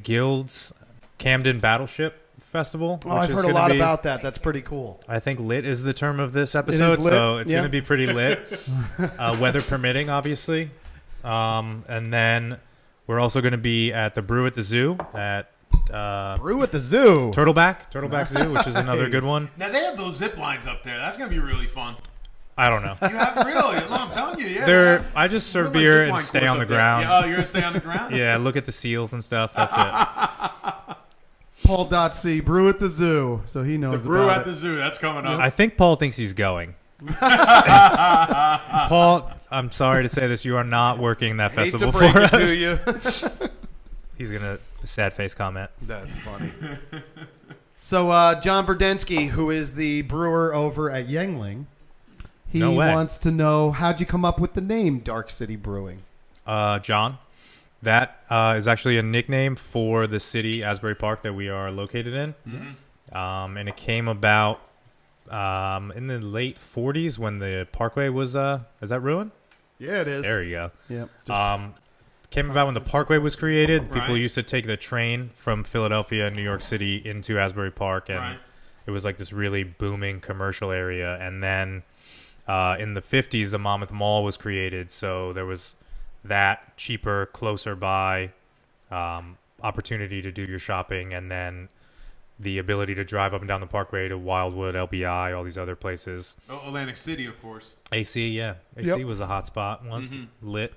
Guild's Camden Battleship Festival. Oh, I've heard a lot about that. That's pretty cool. I think lit is the term of this episode, lit, so it's yeah. going to be pretty lit. Weather permitting, obviously. And then we're also going to be at the Brew at the Zoo at Brew at the Zoo. Turtleback Zoo, which is another good one. Now they have those zip lines up there. That's gonna be really fun. I don't know. You have really? No, I'm telling you, yeah. I just serve Put my beer zip and line stay course on the up there. ground. Yeah, oh, you're gonna stay on the ground? Yeah, look at the seals and stuff. That's it. Paul.C. Brew at the Zoo. So he knows The Brew about at it. the Zoo. That's coming up. I think Paul thinks he's going. Paul, I'm sorry to say this. You are not working that Hate festival to break for it us. to you. He's going to sad face comment. That's funny. So John Verdensky, who is the brewer over at Yangling, he No way. wants to know, how'd you come up with the name Dark City Brewing? John, that is actually a nickname for the city, Asbury Park, that we are located in. Mm-hmm. And it came about in the late 40s when the Parkway was, is that ruined? Yeah, it is. There you go. Yep. Came about when the Parkway was created. People Right. used to take the train from Philadelphia and New York City into Asbury Park, and Right. it was like this really booming commercial area. And then in the 50s, the Monmouth Mall was created, so there was that cheaper, closer by opportunity to do your shopping, and then the ability to drive up and down the Parkway to Wildwood, LBI, all these other places. Oh, Atlantic City, of course. AC, yeah. AC Yep. was a hot spot once, lit.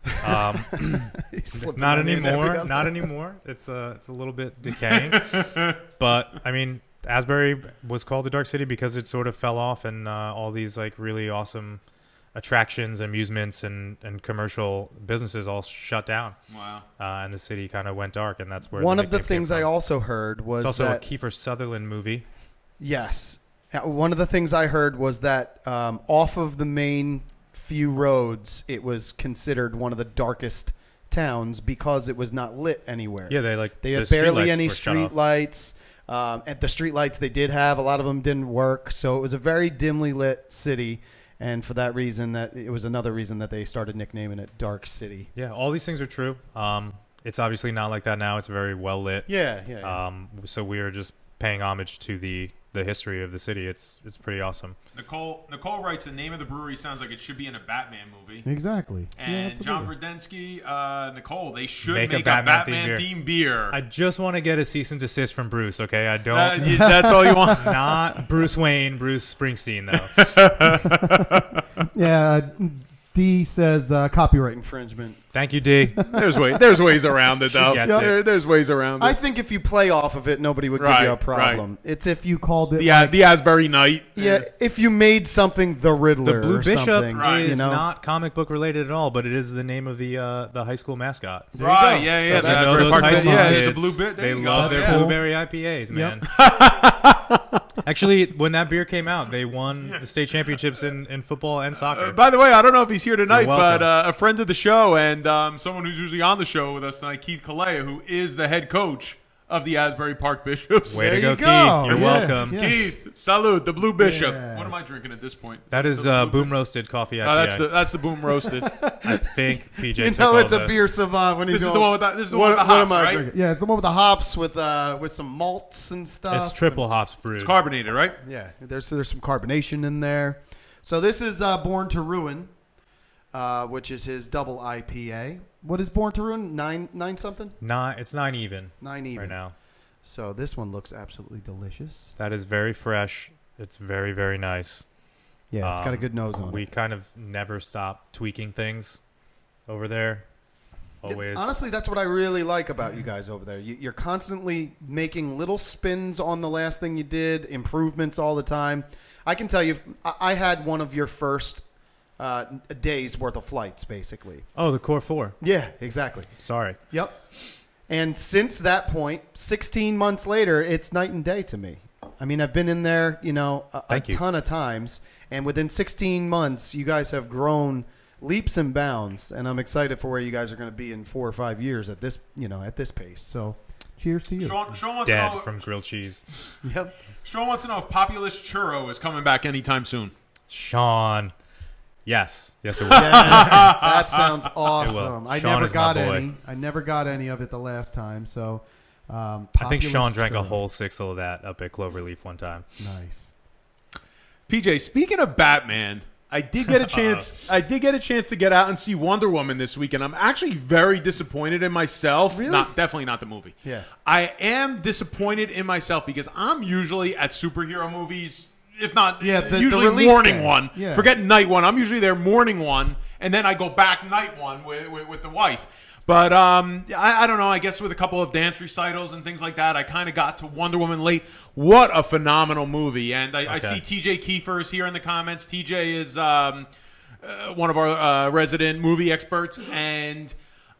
He's slipping Not that in every anymore. other- Not anymore. It's a little bit decaying. But I mean, Asbury was called the Dark City because it sort of fell off, and all these like really awesome attractions, amusements, and commercial businesses all shut down. Wow. And the city kind of went dark, and that's where One of the nickname came things I from. also heard was It's also that a Kiefer Sutherland movie. yes, one of the things I heard was that off of the main few roads, it was considered one of the darkest towns because it was not lit anywhere. Yeah, They had the barely streetlights any were shut off. street lights. At the street lights they did have, a lot of them didn't work, so it was a very dimly lit city. And for that reason, it was another reason that they started nicknaming it Dark City. Yeah, all these things are true. It's obviously not like that now. It's very well lit. Yeah. So we are just paying homage to the history of the city. It's pretty awesome. Nicole writes, the name of the brewery sounds like it should be in a Batman movie. Exactly. And John Verdensky, Nicole, they should Make make a a Batman Batman-themed beer. I just want to get a cease and desist from Bruce, okay? I don't. That's all you want? Not Bruce Wayne, Bruce Springsteen, though. Yeah. D says copyright infringement. Thank you, D. There's ways around it, though. gets it. There's ways around it. I think if you play off of it, nobody would give you a problem. Right. It's if you called it the Asbury Knight. Yeah, if you made something the Riddler, The Blue or Bishop something, is not comic book related at all, but it is the name of the high school mascot. Right? Yeah. So That's those high school it's a kids, blue bit. They love their blueberry IPAs, man. Actually, when that beer came out, they won the state championships in football and soccer. By the way, I don't know if he's here tonight, but welcome. a friend of the show and someone who's usually on the show with us tonight, Keith Kalea, who is the head coach of the Asbury Park Bishops. Way to go, Keith. You're welcome. Yeah. Keith, salute, the Blue Bishop. Yeah. What am I drinking at this point? That is boom roasted coffee IPA. That's the boom roasted. I think PJ You took know, all it's a the- beer savant when he's This is going. the one with the this is the one with the hops, right? drinking? Yeah, it's the one with the hops with some malts and stuff. It's triple hops brewed. It's carbonated, right? Yeah, there's some carbonation in there. So this is Born to Ruin, which is his double IPA. What is Born to Ruin? Nine something? It's 9 even 9 even right now. So this one looks absolutely delicious. That is very fresh. It's very, very nice. Yeah, it's got a good nose on We it. kind of never stop tweaking things over there. Always. Honestly, that's what I really like about you guys over there. You're constantly making little spins on the last thing you did, improvements all the time. I can tell you, I had one of your first a day's worth of flights, basically. Oh, the Core 4. Yeah, exactly. Sorry. Yep. And since that point, 16 months later, it's night and day to me. I mean, I've been in there, a ton of times. And within 16 months, you guys have grown leaps and bounds. And I'm excited for where you guys are going to be in 4 or 5 years at this, at this pace. So cheers to you. Sean wants to Dead know, from grilled cheese. Yep. Sean wants to know if Populist Churro is coming back anytime soon. Sean. Yes. Yes, it will. That sounds awesome. I Sean never is my got boy. any. I never got any of it the last time. So I think Sean drank a whole 6 of that up at Cloverleaf one time. Nice. PJ, speaking of Batman, I did get a chance. I did get a chance to get out and see Wonder Woman this weekend. I'm actually very disappointed in myself. Really? Definitely not the movie. Yeah. I am disappointed in myself because I'm usually at superhero movies. If not, the usually release morning day. one. Yeah. Forget night one. I'm usually there morning one, and then I go back night one with the wife. But I don't know. I guess with a couple of dance recitals and things like that, I kind of got to Wonder Woman late. What a phenomenal movie. And I see TJ Kiefer is here in the comments. TJ is one of our resident movie experts. And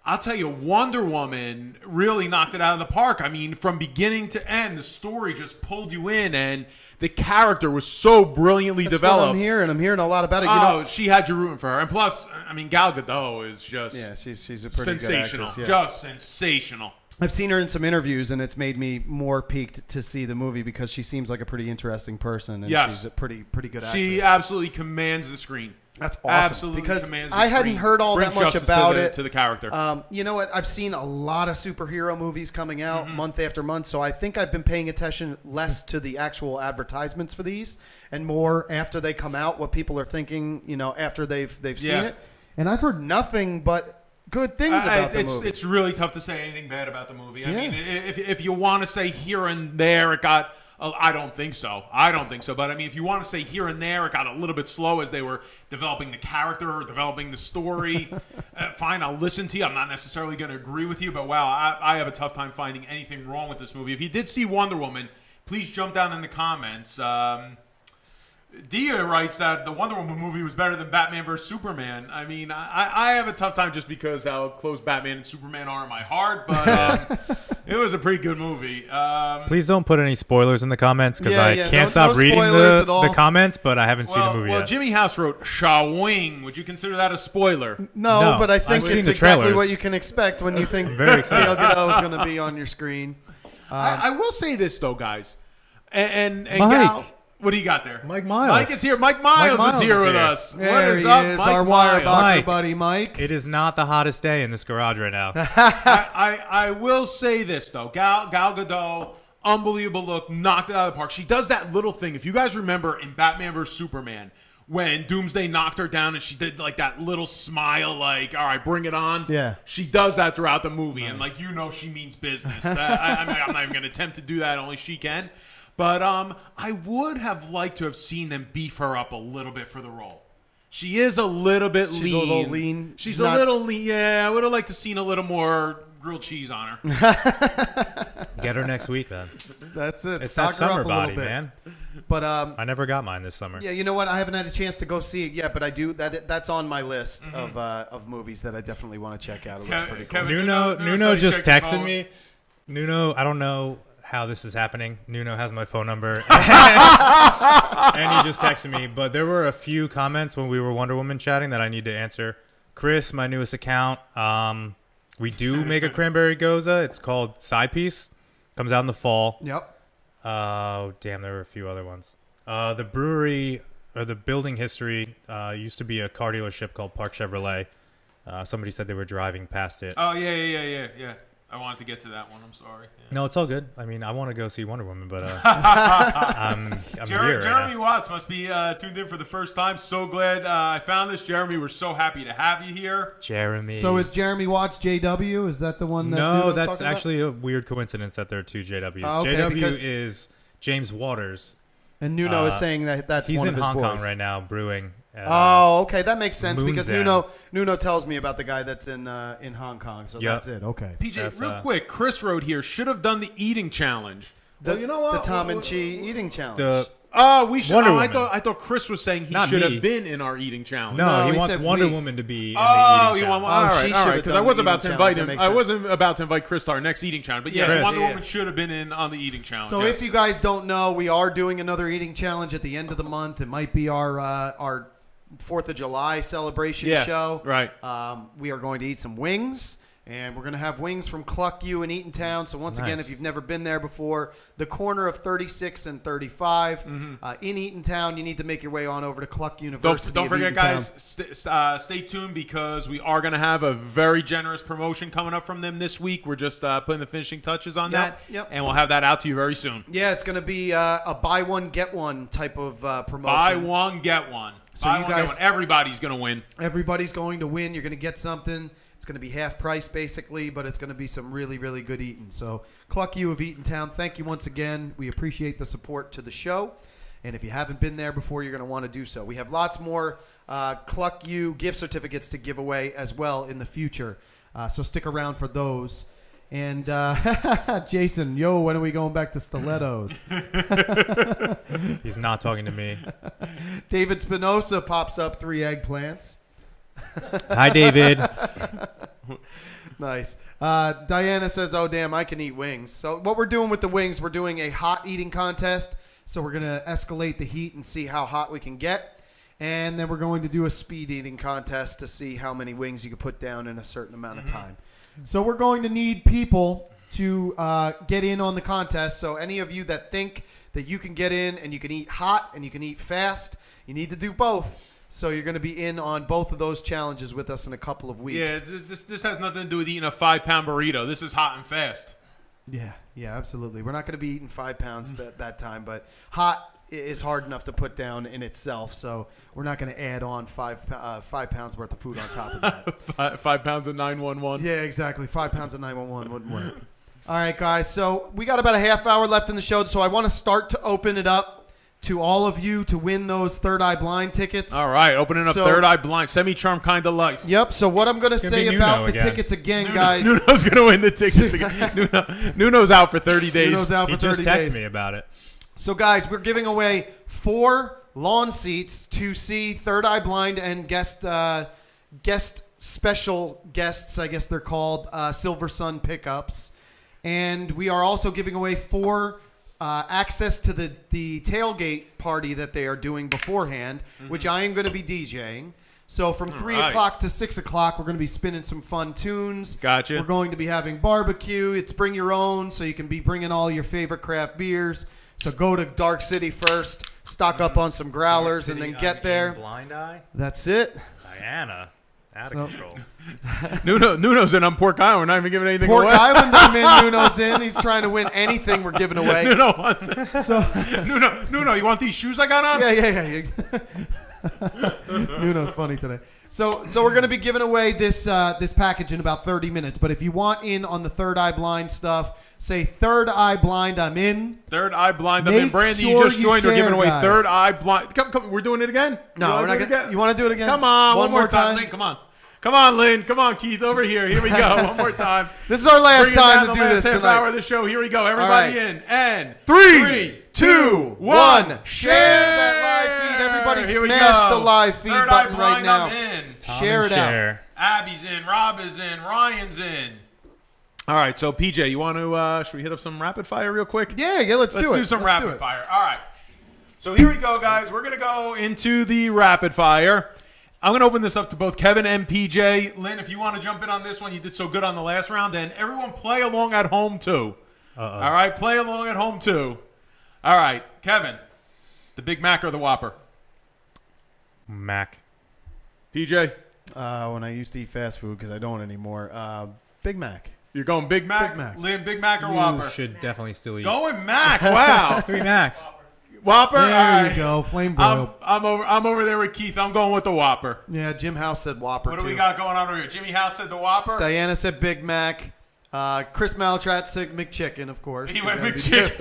I'll tell you, Wonder Woman really knocked it out of the park. I mean, from beginning to end, the story just pulled you in, and the character was so brilliantly developed. What I'm hearing. I'm hearing a lot about it. Oh, she had you rooting for her. And plus, I mean, Gal Gadot is just she's a pretty sensational. good actress. Yeah. Just sensational. I've seen her in some interviews, and it's made me more piqued to see the movie because she seems like a pretty interesting person, and Yes. she's a pretty good actress. She absolutely commands the screen. That's awesome. Absolutely because commands the I hadn't screen. heard all Brings that much justice about to the character. You know what? I've seen a lot of superhero movies coming out month after month, so I think I've been paying attention less to the actual advertisements for these and more after they come out, what people are thinking, after they've seen it. And I've heard nothing but good things about the movie. It's really tough to say anything bad about the movie. I Yeah. mean, if you want to say here and there it got, I don't think so. But I mean, if you want to say here and there it got a little bit slow as they were developing the character or developing the story, fine, I'll listen to you. I'm not necessarily going to agree with you, but wow, I have a tough time finding anything wrong with this movie. If you did see Wonder Woman, please jump down in the comments. Dia writes that the Wonder Woman movie was better than Batman vs. Superman. I mean, I have a tough time just because how close Batman and Superman are in my heart, but it was a pretty good movie. Please don't put any spoilers in the comments because I can't no stop reading spoilers at all. the comments, but I haven't seen the movie well, yet. Jimmy House wrote Shawing. Would you consider that a spoiler? No, but I I've think seen it's the exactly trailers. what you can expect when you think very excited. Gal Gadot is going to be on your screen. I will say this though, guys, and Mike. Gal, what do you got there? Mike Miles. Mike is here. Mike Miles, Miles is here is with here. us. There what is he up, is, Mike our wire Miles? boxer Mike. buddy, Mike. It is not the hottest day in this garage right now. I will say this though, Gal Gadot, unbelievable look, knocked it out of the park. She does that little thing. If you guys remember in Batman vs Superman, when Doomsday knocked her down and she did like that little smile, like, all right, bring it on. Yeah. She does that throughout the movie, and like she means business. I'm not even going to attempt to do that. Only she can. But I would have liked to have seen them beef her up a little bit for the role. She is a little bit lean. She's a little lean. She's a little lean. Yeah, I would have liked to seen a little more grilled cheese on her. Get her next week, then. That's it. It's Stock that summer her up body, a little bit. man. But I never got mine this summer. yeah, you know what? I haven't had a chance to go see it yet, but I do. That's on my list of movies that I definitely want to check out. It looks pretty cool. Nuno just texted me. Nuno, I don't know how this is happening. Nuno has my phone number, and he just texted me. But there were a few comments when we were Wonder Woman chatting that I need to answer. Chris, my newest account, we do make a cranberry goza. It's called Side Piece. Comes out in the fall. Yep. Oh, damn, there were a few other ones. The brewery, or the building history, used to be a car dealership called Park Chevrolet. Somebody said they were driving past it. Oh, yeah. I wanted to get to that one. I'm sorry. Yeah. No, it's all good. I mean, I want to go see Wonder Woman, but I'm here Jeremy right now. Watts must be tuned in for the first time. So glad I found this. Jeremy, we're so happy to have you here. Jeremy. So is Jeremy Watts JW? Is that the one that No, Nuno's that's talking about? actually a weird coincidence that there are two JWs. Oh, okay, JW is James Waters. And Nuno is saying that that's He's one in of his Hong Kong boys. right now brewing. Oh, okay, that makes sense because Moonzam. Nuno tells me about the guy that's in Hong Kong, so Yep. that's it. Okay. PJ, That's, real quick, Chris wrote here, should have done the eating challenge. Well, you know what? The Tom+Chee eating challenge. We should. Wonder I Woman. thought Chris was saying he Not should me. have been in our eating challenge. No, he he wants said Wonder we. Woman to be in the Oh, eating you want? challenge. All she right, all should right. have Because I done was the about eating to invite challenge. him. That makes I sense. wasn't about to invite Chris to our next eating challenge. But yes, Chris. Wonder Yeah. Woman should have been in on the eating challenge. So yes. if you guys don't know, we are doing another eating challenge at the end of the month. It might be our 4th of July celebration show. Right. We are going to eat some wings, and we're going to have wings from Cluck U in Eatontown. So once again, Nice. if you've never been there before, the corner of 36 and 35 in Eatontown, you need to make your way on over to Cluck University. Don't of forget, Eatontown. guys, stay tuned because we are going to have a very generous promotion coming up from them this week. We're just putting the finishing touches on that, Yep. and we'll have that out to you very soon. Yeah, it's going to be a buy one, get one type of promotion. Buy one, get one. So Buy you one, guys- get one. Everybody's going to win. Everybody's going to win. You're going to get something. It's going to be half price, basically, but it's going to be some really, really good eating. So, Cluck U of Eatontown, thank you once again. We appreciate the support to the show. And if you haven't been there before, you're going to want to do so. We have lots more Cluck U gift certificates to give away as well in the future. So, stick around for those. And Jason, when are we going back to stilettos? He's not talking to me. David Spinoza pops up 3 eggplants. Hi, David. Nice. Diana says, oh, damn, I can eat wings. So what we're doing with the wings, we're doing a hot eating contest. So we're going to escalate the heat and see how hot we can get. And then we're going to do a speed eating contest to see how many wings you can put down in a certain amount of time. So we're going to need people to get in on the contest. So any of you that think that you can get in and you can eat hot and you can eat fast, you need to do both. So you're going to be in on both of those challenges with us in a couple of weeks. Yeah, this has nothing to do with eating a 5-pound burrito. This is hot and fast. Yeah, absolutely. We're not going to be eating 5 pounds that time, but hot is hard enough to put down in itself. So we're not going to add on 5 pounds worth of food on top of that. 5 pounds of 911. Yeah, exactly. 5 pounds of 911 wouldn't work. All right, guys. So we got about a half hour left in the show, so I want to start to open it up to all of you to win those Third Eye Blind tickets. All right, opening up So- Third Eye Blind, semi-charm kind of life. Yep. So what I'm going to gonna say be about Nuno the again. tickets again, guys. Nuno's going to win the tickets again. Nuno's out for 30 days. Nuno's out He for just 30 texted days. me about it. So, guys, we're giving away 4 lawn seats to see Third Eye Blind and guest special guests, I guess they're called, Silver Sun Pickups. And we are also giving away 4 access to the tailgate party that they are doing beforehand, which I am going to be DJing. So from 3 right. o'clock to 6 o'clock, we're going to be spinning some fun tunes. Gotcha. We're going to be having barbecue. It's bring your own, so you can be bringing all your favorite craft beers. So go to Dark City first, stock up on some growlers, and then get there. Blind Eye. That's it. Diana. Out So- of control. Nuno's in on Pork Island. We're not even giving anything Pork away. Island, I'm in. Nuno's in. He's trying to win anything we're giving away. Nuno wants it. So, Nuno, you want these shoes I got on? yeah. Nuno's funny today. So we're going to be giving away this package in about 30 minutes. But if you want in on the Third Eye Blind stuff, say Third Eye Blind, I'm in. Third Eye Blind, I'm in. Brandon, you just joined. We're giving away Third Eye Blind. Come, we're doing it again? No, we're not going to. You want to do it again? Come on, one more time. Lynn, come on. Come on, Lynn. Come on, Keith, over here. Here we go. One more time. This is our last time to do this half tonight. Hour of the show. Here we go. Everybody in. And 3, 2, 1. Share that live feed. Everybody smash the live feed button right now. Share it out. Abby's in. Rob is in. Ryan's in. All right, so PJ, you want to, should we hit up some rapid fire real quick? Yeah, let's do it. Let's do some rapid fire. All right. So here we go, guys. We're going to go into the rapid fire. I'm going to open this up to both Kevin and PJ. Lynn, if you want to jump in on this one, you did so good on the last round. And everyone play along at home, too. All right, play along at home, too. All right, Kevin, the Big Mac or the Whopper? Mac. PJ? When I used to eat fast food, because I don't anymore, Big Mac. You're going Big Mac? Big Mac. Lynn, Big Mac or Whopper? You should definitely still eat. Going Mac, wow. It's 3 Macs. Whopper? There you go, flame broiled. I'm over there with Keith. I'm going with the Whopper. Yeah, Jim House said Whopper, What too. do we got going on over here? Jimmy House said the Whopper? Diana said Big Mac. Chris Maltrat said McChicken, of course. He went McChicken.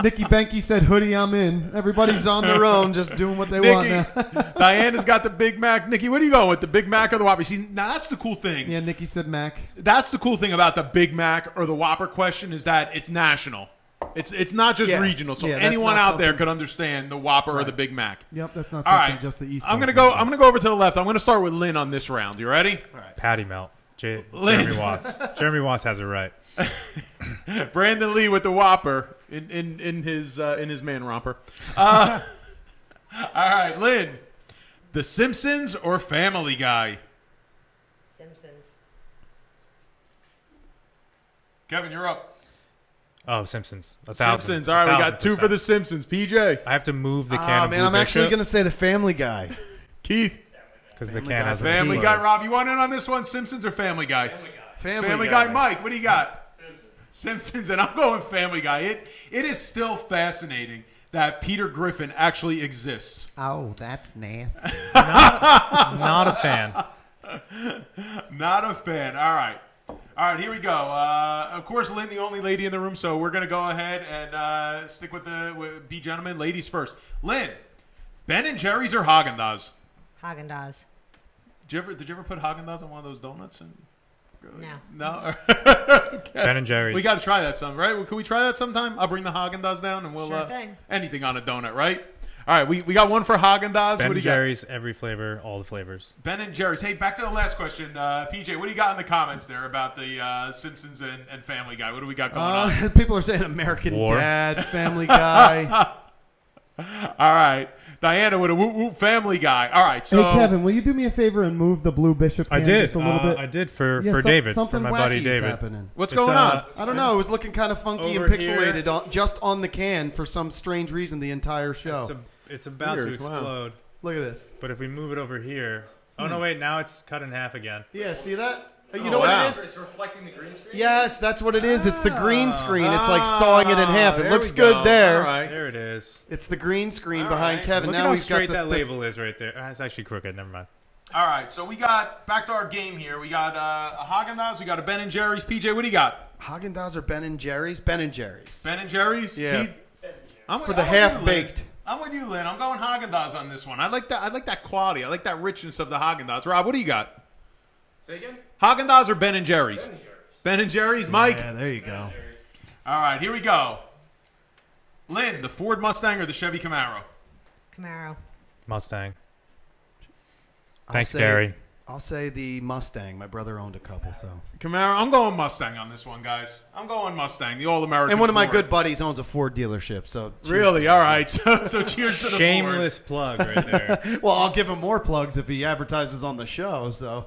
Nikki Benke said hoodie, I'm in. Everybody's on their own, just doing what they want now. Diana's got the Big Mac. Nikki, what are you going with, the Big Mac or the Whopper? See, now that's the cool thing. Yeah, Nikki said Mac. That's the cool thing about the Big Mac or the Whopper question is that it's national. It's not just regional, so anyone out there could understand the Whopper or the Big Mac. Yep, that's not something just the East Coast. I'm gonna go over to the left. I'm gonna start with Lynn on this round. You ready? All right. Patty melt. Jeremy Watts. Jeremy Watts has it right. Brandon Lee with the Whopper in his man romper. All right, Lynn. The Simpsons or Family Guy? Simpsons. Kevin, you're up. Oh, Simpsons. 1,000. Simpsons. All right, we got 2 for the Simpsons. PJ. I have to move the can. Man, I'm actually going to say the Family Guy. Keith. Because the can has Family Guy. Rob, you want in on this one? Simpsons or Family Guy? Family Guy. Mike, what do you got? Simpsons. And I'm going Family Guy. It is still fascinating that Peter Griffin actually exists. Oh, that's nasty. Not a fan. Not a fan. All right. All right, here we go. Of course, Lynn, the only lady in the room, so we're going to go ahead and stick with be gentlemen. Ladies first. Lynn, Ben & Jerry's or Haagen-Dazs? Haagen-Dazs. Did you ever put Haagen-Dazs on one of those donuts? No. No? Okay. Ben & Jerry's. We got to try that some, right? Can we try that sometime? I'll bring the Haagen-Dazs down and we'll Sure thing. anything on a donut, right? All right, we got one for Haagen-Dazs. Ben & Jerry's, every flavor, all the flavors. Ben & Jerry's. Hey, back to the last question. PJ, what do you got in the comments there about the Simpsons and Family Guy? What do we got going on? People are saying American Dad, Family Guy. All right. Diana with a whoop Family Guy. All right. So hey, Kevin, will you do me a favor and move the Blue Bishop can just a little bit? I did for David, for my buddy David. Happening. What's going on? I don't know. It was looking kind of funky and pixelated just on the can for some strange reason the entire show. It's about to explode. Wow. Look at this. But if we move it over here... Oh, no, wait. Now it's cut in half again. Yeah, see that? You know what it is? It's reflecting the green screen? Yes, that's what it is. It's the green screen. It's like sawing it in half. It looks good there. All right. There it is. It's the green screen behind Kevin. Look now at how he's straight got that label is right there. It's actually crooked. Never mind. All right. So we got, back to our game here. We got a Haagen-Dazs. We got a Ben & Jerry's. PJ, what do you got? Haagen-Dazs or Ben & Jerry's? Ben & Jerry's. Ben & Jerry's? Yeah. Keith? For the half-baked. I'm with you, Lynn. I'm going Haagen-Dazs on this one. I like that quality. I like that richness of the Haagen-Dazs. Rob, what do you got? Say again? Haagen-Dazs or Ben & Jerry's? Ben & Jerry's. Mike? Yeah, there you go. All right, here we go. Lynn, the Ford Mustang or the Chevy Camaro? Camaro. Mustang. Thanks, Gary. I'll say the Mustang. My brother owned a couple, so. Camaro. I'm going Mustang on this one, guys. I'm going Mustang, the All-American And one of my Ford. good buddies owns a Ford dealership, so. Really? All right. So cheers to the Shameless plug right there. Well, I'll give him more plugs if he advertises on the show, so.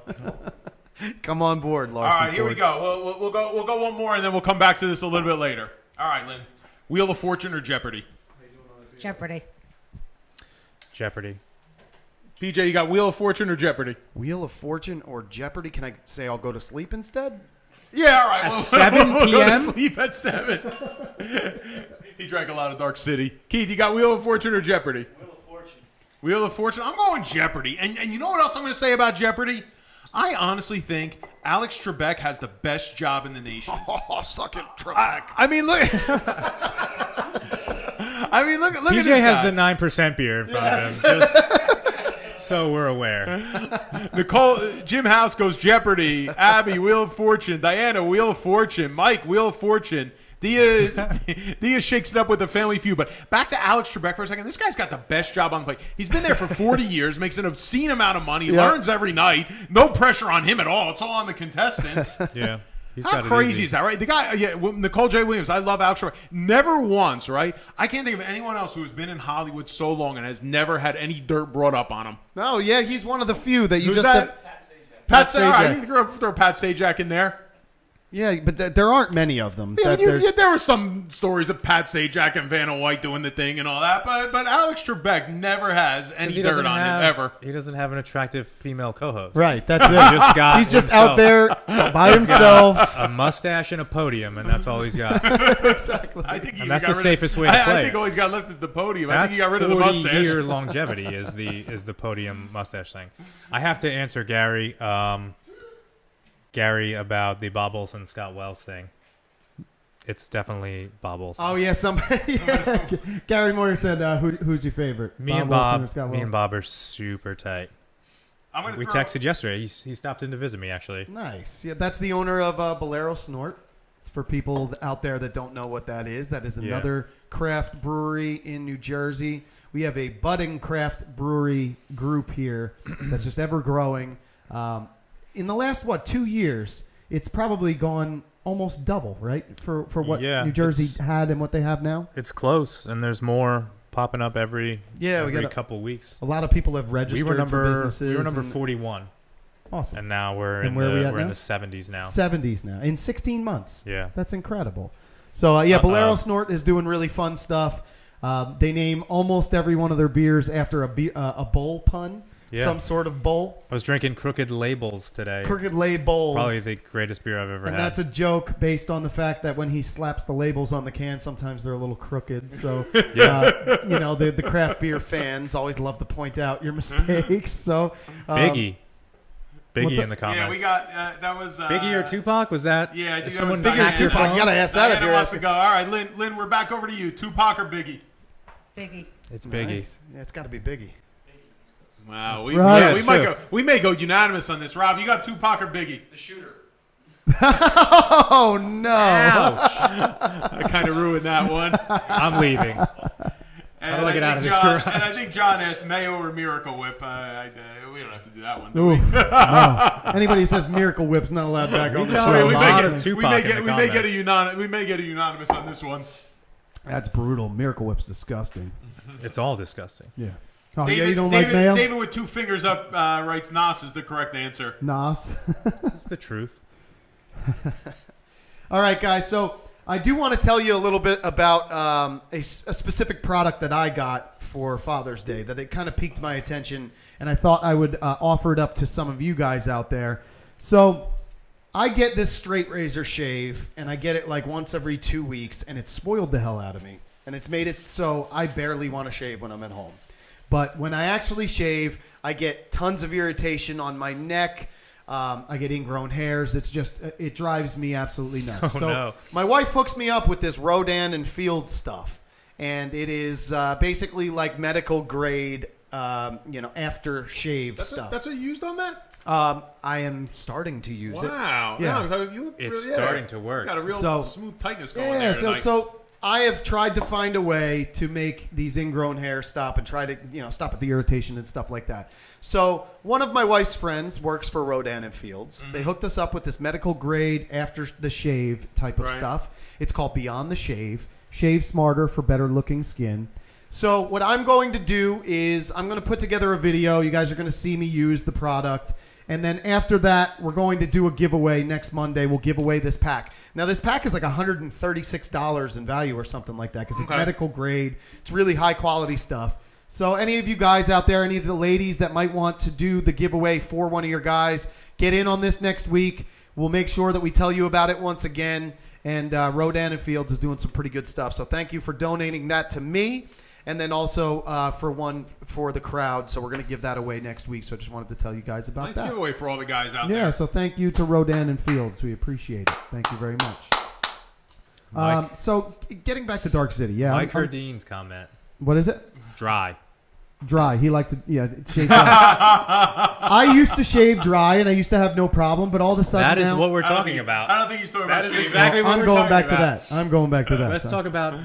Come on board, Larson. All right, here we go. We'll go one more, and then we'll come back to this a little bit later. All right, Lynn. Wheel of Fortune or Jeopardy? Jeopardy. Jeopardy. PJ, you got Wheel of Fortune or Jeopardy? Wheel of Fortune or Jeopardy? Can I say I'll go to sleep instead? Yeah, all right. At 7 We'll go to p.m.? sleep at 7. He drank a lot of Dark City. Keith, you got Wheel of Fortune or Jeopardy? Wheel of Fortune. Wheel of Fortune. I'm going Jeopardy. And you know what else I'm going to say about Jeopardy? I honestly think Alex Trebek has the best job in the nation. Oh, suck it, Trebek. I mean, look. Look at this PJ has guy. the 9% beer in front of him. Just so we're aware. Nicole, Jim House goes Jeopardy. Abby, Wheel of Fortune. Diana, Wheel of Fortune. Mike, Wheel of Fortune. Dia shakes it up with the Family Feud. But back to Alex Trebek for a second. This guy's got the best job on the plate. He's been there for 40 years, makes an obscene amount of money, learns every night. No pressure on him at all. It's all on the contestants. Yeah. He's How got it crazy easy. is that, right? The guy, Nicole J. Williams. I love Alex Trebek. Never once, right? I can't think of anyone else who has been in Hollywood so long and has never had any dirt brought up on him. No, yeah, he's one of the few that you Who's just that? Pat Sajak. All right, Sajak. you can throw Pat Sajak in there. Yeah, but there aren't many of them. Yeah, That there were some stories of Pat Sajak and Vanna White doing the thing and all that, but Alex Trebek never has any He dirt doesn't on have- him ever. He doesn't have an attractive female co-host. Right, that's it. He's just out there by himself. A mustache and a podium, and that's all he's got. Exactly. I think he And that's got the rid safest of, way to I play think it. all he's got left is the podium. I That's think he got rid of the mustache. 40-year longevity is the podium mustache thing. I have to answer Gary. Gary about the Bob Olson Scott Wells thing. It's definitely Bob Olson. Oh yeah, somebody. Gary Moyer said, "Who's your favorite?" Me Bob and Wilson Bob. or Scott Me Wells? and Bob are super tight. I'm gonna We throw- texted yesterday. He stopped in to visit me actually. Nice. Yeah, that's the owner of Bolero Snort. It's for people out there that don't know what that is. That is another craft brewery in New Jersey. We have a budding craft brewery group here that's just ever growing. In the last 2 years, it's probably gone almost double, right? For what New Jersey had and what they have now. It's close, and there's more popping up every we couple weeks. A lot of people have registered for businesses. We were number and- 41, Awesome. and now we're And where are we at we're in now? the 70s now. 70s now in 16 months. Yeah. That's incredible. So Bolero Snort is doing really fun stuff. They name almost every one of their beers after a bowl pun. Yeah. Some sort of bowl. I was drinking Crooked Labels today. Crooked Labels. Probably the greatest beer I've ever And had. that's a joke based on the fact that when he slaps the labels on the can, sometimes they're a little crooked. So, the craft beer fans always love to point out your mistakes. So, Biggie what's in the comments. Yeah, we got that was Biggie or Tupac? Was that? Yeah, I think is that someone was bigger Diana. than Tupac? You gotta ask that if Diana you're wants to asking. go. All right, Lynn, we're back over to you. Tupac or Biggie? Biggie. It's Biggie. Nice. Yeah, it's got to be Biggie. Wow, right. we may go unanimous on this. Rob, you got Tupac or Biggie? The shooter. Oh no! I kind of ruined that one. I'm leaving. And do I get out of this John, garage? And I think John asked Mayo or Miracle Whip. We don't have to do that one, do Ooh, we? no. Anybody who says Miracle Whip's not allowed back on the got show. a lot of we Tupac may in get the we may get a comments. we may get a unanimous on this one. That's brutal. Miracle Whip's disgusting. It's all disgusting. Yeah. Oh David, yeah, you don't David, like mayo? David with two fingers up writes Nas is the correct answer. Nos. It's the truth. All right, guys. So I do want to tell you a little bit about a specific product that I got for Father's Day that it kind of piqued my attention, and I thought I would offer it up to some of you guys out there. So I get this straight razor shave, and I get it like once every 2 weeks, and it's spoiled the hell out of me. And it's made it so I barely want to shave when I'm at home. But when I actually shave, I get tons of irritation on my neck. I get ingrown hairs. It's just, it drives me absolutely nuts. No. My wife hooks me up with this Rodan and Field stuff. And it is basically like medical grade, after shave stuff. That's what you used on that? I am starting to use it. Wow. Yeah. No, you look It's really, starting to work. Got a real So- smooth tightness going Yeah, there tonight. so I have tried to find a way to make these ingrown hairs stop and try to, stop at the irritation and stuff like that. So one of my wife's friends works for Rodan and Fields. Mm-hmm. They hooked us up with this medical grade after the shave type of Right. stuff. It's called Beyond the Shave. Shave smarter for better looking skin. So what I'm going to do is I'm going to put together a video. You guys are going to see me use the product. And then after that, we're going to do a giveaway next Monday. We'll give away this pack. Now, this pack is like $136 in value or something like that because it's Okay. medical grade. It's really high quality stuff. So any of you guys out there, any of the ladies that might want to do the giveaway for one of your guys, get in on this next week. We'll make sure that we tell you about it once again. And Rodan and Fields is doing some pretty good stuff. So thank you for donating that to me. And then also for the crowd. So we're going to give that away next week. So I just wanted to tell you guys about Nice that. giveaway for all the guys out there. Yeah, so thank you to Rodan and Fields. We appreciate it. Thank you very much. So getting back to Dark City. Yeah. Mike Herdeen's comment. What is it? Dry. Dry. He likes to, shave dry. I used to shave dry, and I used to have no problem, but all of a sudden That is now, what we're talking about. I don't think he's talking about That is shaving. exactly what I'm we're going talking back about. to that. I'm going back to that. Let's so. talk about...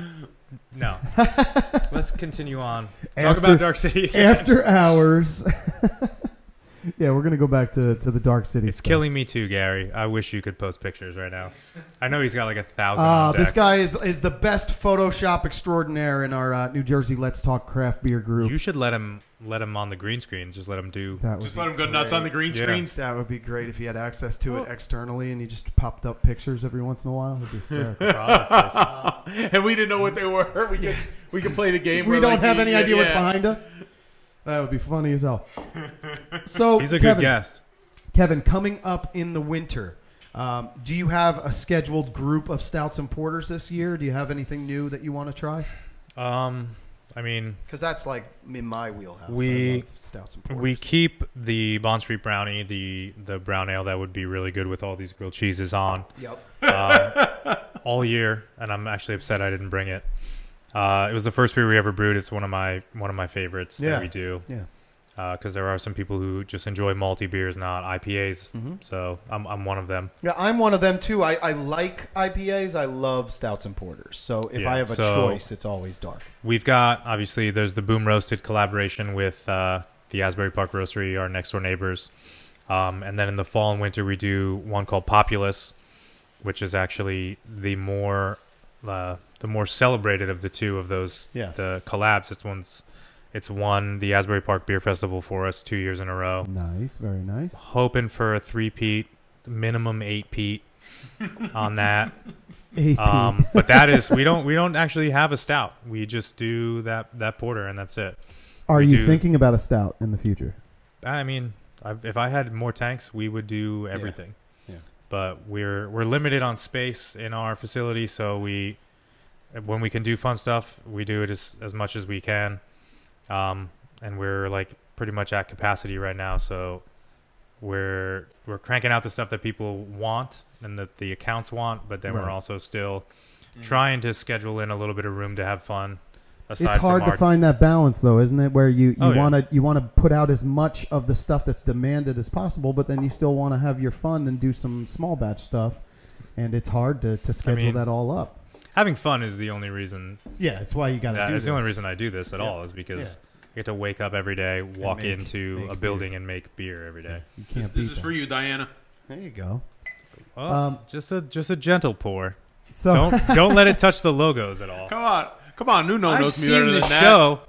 No. Let's continue on. Talk After- about Dark City. After hours. Yeah, we're going to go back to the Dark City It's stuff. killing me too, Gary. I wish you could post pictures right now. I know he's got like 1,000 on deck. This guy is the best Photoshop extraordinaire in our New Jersey Let's Talk Craft Beer group. You should let him on the green screen. Just let him do... Just let him go nuts on the green screens. That would be great if he had access to it externally and he just popped up pictures every once in a while. It'd be hysterical. And we didn't know what they were. We could play the game. We where, don't like, have any idea what's yeah. behind us. That would be funny as hell. So He's a good guest. Kevin, coming up in the winter, do you have a scheduled group of stouts and porters this year? Do you have anything new that you want to try? I mean, Because that's like in my wheelhouse. I We- love stouts and porters. we keep the Bond Street Brownie, the brown ale that would be really good with all these grilled cheeses on all year, and I'm actually upset I didn't bring it. It was the first beer we ever brewed. It's one of my favorites that we do. Yeah. Because there are some people who just enjoy malty beers, not IPAs. So I'm one of them. Yeah, I'm one of them too. I like IPAs. I love stouts and porters. So if I have a choice, it's always dark. We've got, obviously, there's the Boom Roasted collaboration with the Asbury Park Roastery, our next door neighbors. And then in the fall and winter, we do one called Populous, which is actually the more celebrated of the two of those the collabs. It's won the Asbury Park Beer Festival for us 2 years in a row. Nice, very nice. Hoping for a 3-peat, minimum 8-peat on that. 8P. But that is we don't actually have a stout. We just do that porter and that's it. Are we you do- thinking about a stout in the future? I mean, if I had more tanks, we would do everything. Yeah. But we're limited on space in our facility, so when we can do fun stuff, we do it as much as we can. And we're like pretty much at capacity right now, so we're cranking out the stuff that people want and that the accounts want, but then we're also still trying to schedule in a little bit of room to have fun. It's hard to find that balance, though, isn't it? Where you want to put out as much of the stuff that's demanded as possible, but then you still want to have your fun and do some small batch stuff, and it's hard to schedule that all up. Having fun is the only reason. Yeah, it's why you got to do this. It's the only reason I do this at all is because I get to wake up every day, walk into a building, and make beer every day. You can't This beat is that. for you, Diana. There you go. Well, just a gentle pour. So Don't let it touch the logos at all. Come on, Nuno I've knows me seen better the than that. show.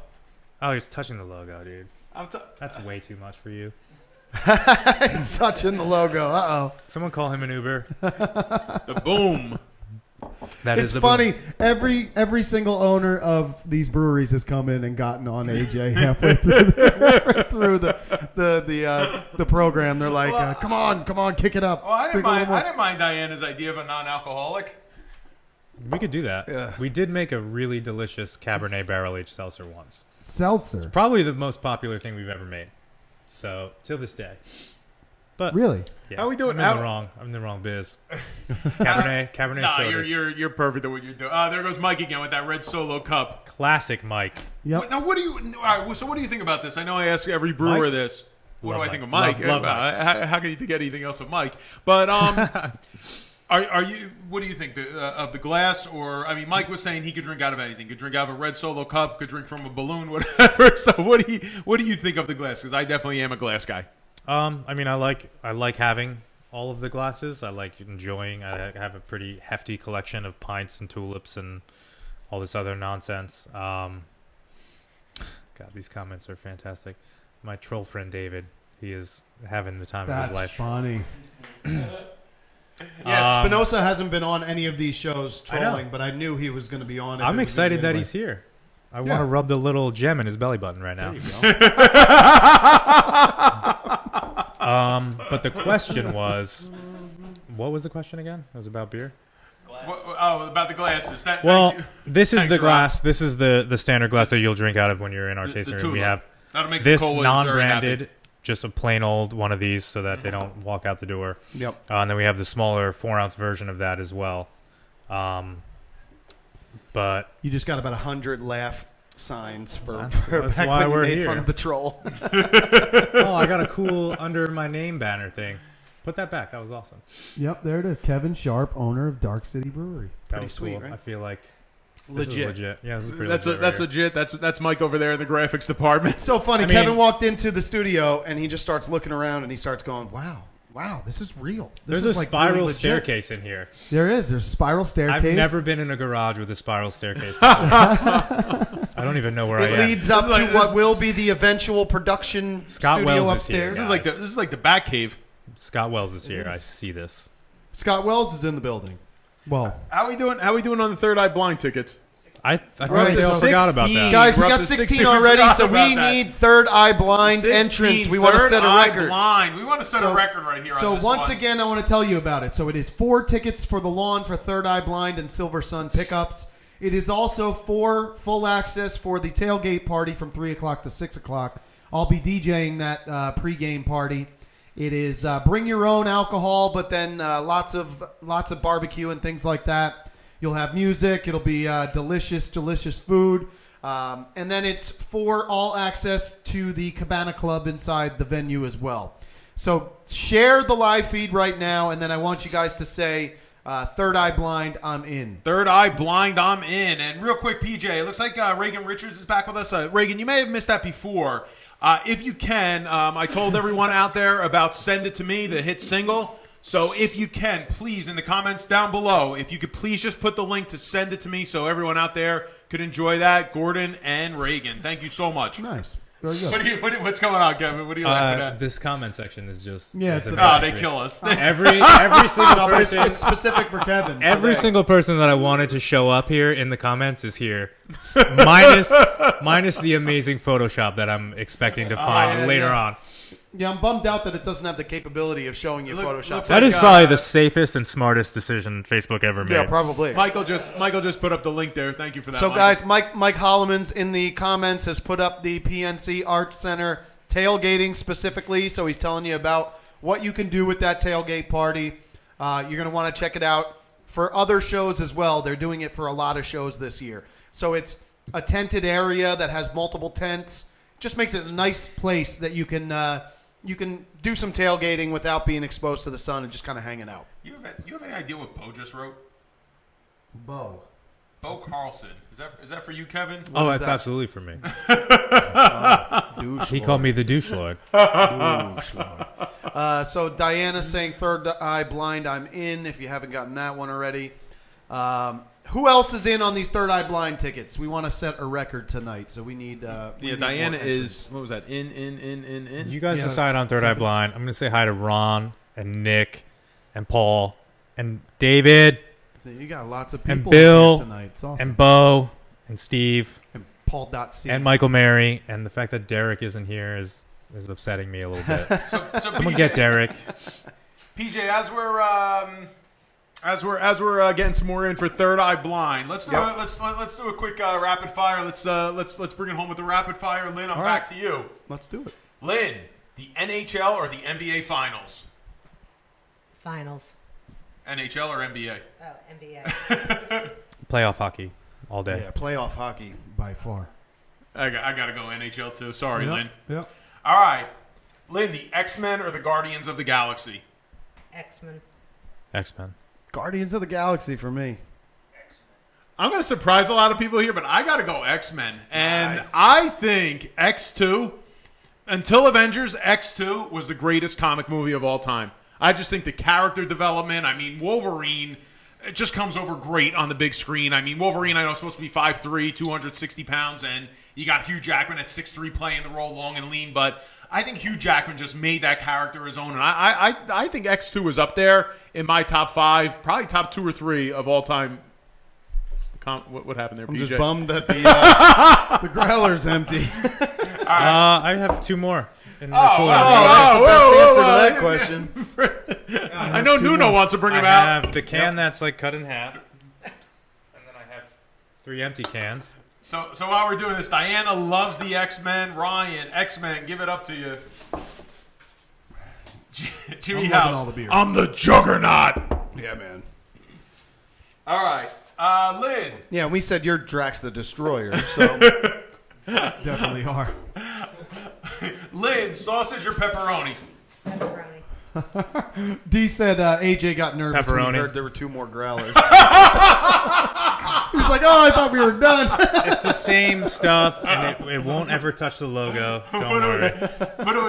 Oh, he's touching the logo, dude. I'm t- That's way too much for you. it's touching the logo. Someone call him an Uber. the boom. That It's is the funny. Every single owner of these breweries has come in and gotten on AJ halfway through the program. They're like, "Come on, kick it up." Well, I Drink a little more." didn't mind Diana's idea of a non-alcoholic. We could do that. Yeah. We did make a really delicious Cabernet barrel-aged seltzer once. Seltzer. Probably the most popular thing we've ever made. So, till this day. But Really? yeah, How we doing? I'm in the wrong biz. Cabernet Nah, sodas. you're perfect at what you're doing. There goes Mike again with that red Solo cup. Classic Mike. Yep. Now, what do you? All right, so what do you think about this? I know I ask every brewer Mike? this. What Love do I think of Mike. Mike? Love Mike. How can you think anything else of Mike? But are you? What do you think of the glass? Or I mean, Mike was saying he could drink out of anything. Could drink out of a red Solo cup. Could drink from a balloon. Whatever. So what do you think of the glass? Because I definitely am a glass guy. I mean, I like having all of the glasses. I like enjoying. I have a pretty hefty collection of pints and tulips and all this other nonsense. God, these comments are fantastic. My troll friend David, he is having the time of his life. That's funny. Yeah, Spinoza hasn't been on any of these shows trolling, but I knew he was going to be on. I'm excited that he's here. I want to rub the little gem in his belly button right now. There you go. But the question was, what was the question again? It was about beer. About the glasses. This is Thanks, the Rob. glass. This is the standard glass that you'll drink out of when you're in our tasting room. We have That'll make this Nicole Williams very non-branded, happy. just a plain old one of these so that they don't walk out the door. Yep. And then we have the smaller 4-ounce version of that as well. But You just got about 100 laugh signs for That's back why when you we're made here. fun of the troll. I got a cool under my name banner thing. Put that back. That was awesome. Yep, there it is. Kevin Sharpe, owner of Dark City Brewery. That Pretty was sweet, cool. right? I feel like this is legit. Yeah, this is pretty That's legit. that's legit. That's Mike over there in the graphics department. So funny. I mean- Kevin walked into the studio and he just starts looking around and he starts going, wow, this is real. This There's is a like spiral really legit." staircase in here. There is. There's a spiral staircase. I've never been in a garage with a spiral staircase before. I don't even know where I It am. leads up This is like- to what will be the eventual production Scott studio Wells is here, upstairs. guys. This is like the Batcave. Scott Wells is here. is. I see this. Scott Wells is in the building. Well, How we doing on the Third Eye Blind tickets? I thought Right, they all so forgot about 16. that. guys, we We're up got to 16 16. already, Forgot so about we that. need Third Eye Blind entrance. We want to Third set a Eye record. Blind. We want to set a record right here. So on this once one. again, I want to tell you about it. So it is 4 tickets for the lawn for Third Eye Blind and Silver Sun pickups. It is also 4 full access for the tailgate party from 3 o'clock to 6 o'clock. I'll be DJing that pregame party. It is bring your own alcohol, but then lots of barbecue and things like that. You'll have music. It'll be delicious food. And then it's for all access to the Cabana Club inside the venue as well. So share the live feed right now, and then I want you guys to say, Third Eye Blind, I'm in. Third Eye Blind, I'm in. And real quick, PJ, it looks like Reagan Richards is back with us. Reagan, you may have missed that before. If you can, I told everyone out there about Send It To Me, the hit single. So if you can, please, in the comments down below, if you could please just put the link to Send It To Me so everyone out there could enjoy that. Gordon and Reagan, thank you so much. Nice. Very good. What's going on, Kevin? What do you laughing at? This comment section is just Yeah, is it's the the Oh, best they to me. kill us. Every single No, but it's person. specific for Kevin. Every Okay. single person that I wanted to show up here in the comments is here, minus the amazing Photoshop that I'm expecting to find yeah, later yeah. on. Yeah, I'm bummed out that it doesn't have the capability of showing you Photoshop. looks That like, is probably the safest and smartest decision Facebook ever made. Yeah, probably. Michael just put up the link there. Thank you for that. So, Michael. guys, Mike Holloman's in the comments has put up the PNC Arts Center tailgating specifically. So he's telling you about what you can do with that tailgate party. You're going to want to check it out for other shows as well. They're doing it for a lot of shows this year. So it's a tented area that has multiple tents. Just makes it a nice place that you can do some tailgating without being exposed to the sun and just kind of hanging out. You have any idea what Bo just wrote? Bo. Bo Carlson. Is that for you, Kevin? Oh, is that's that? absolutely for me. Douche He called me the douche lord. So Diana's saying Third Eye Blind, I'm in, if you haven't gotten that one already. Who else is in on these Third Eye Blind tickets? We want to set a record tonight, so we need we need Diana more is, entrants. what was that? In. You guys Yeah, decide on Third Eye Blind. I'm going to say hi to Ron and Nick and Paul and David So you got lots of and people Bill here tonight. It's awesome. and Bo and Steve And Paul Steve. and Michael Mary. And the fact that Derek isn't here is upsetting me a little bit. So Someone PJ, get Derek. PJ, as we're getting some more in for Third Eye Blind, let's do a quick rapid fire. Let's bring it home with the rapid fire. Lynn, I'm All back right. to you. Let's do it. Lynn, the NHL or the NBA Finals? Finals. NHL or NBA? Oh, NBA. Playoff hockey all day. Yeah, playoff hockey by far. I got to go NHL too. Sorry, Lynn. Yep. All right, Lynn, the X-Men or the Guardians of the Galaxy? X-Men. X-Men. Guardians of the Galaxy for me. I'm going to surprise a lot of people here, but I got to go X-Men. And Nice. I think X2, until Avengers, X2 was the greatest comic movie of all time. I just think the character development, I mean, Wolverine, it just comes over great on the big screen. I mean, Wolverine, I know, is supposed to be 5'3", 260 pounds, and you got Hugh Jackman at 6'3", playing the role long and lean, but I think Hugh Jackman just made that character his own, and I think X2 is up there in my top 5, probably top 2 or 3 of all time. What happened there, I'm PJ? just bummed that the growler's empty. I have 2 more. In the Oh, cooler. wow. That's the best answer to that question. I know Nuno wants to bring him I out. have the can that's like cut in half, and then I have 3 empty cans. So while we're doing this, Diana loves the X-Men. Ryan, X-Men, give it up to you. Jimmy I'm loving House, all the beer. I'm the Juggernaut. Yeah, man. All right, Lynn. Yeah, we said you're Drax the Destroyer, so definitely are. Lynn, sausage or pepperoni? Pepperoni. D said AJ got nervous when he Pepperoni. heard there were 2 more growlers. He was like, "Oh, I thought we were done." It's the same stuff, and it won't ever touch the logo. Don't worry.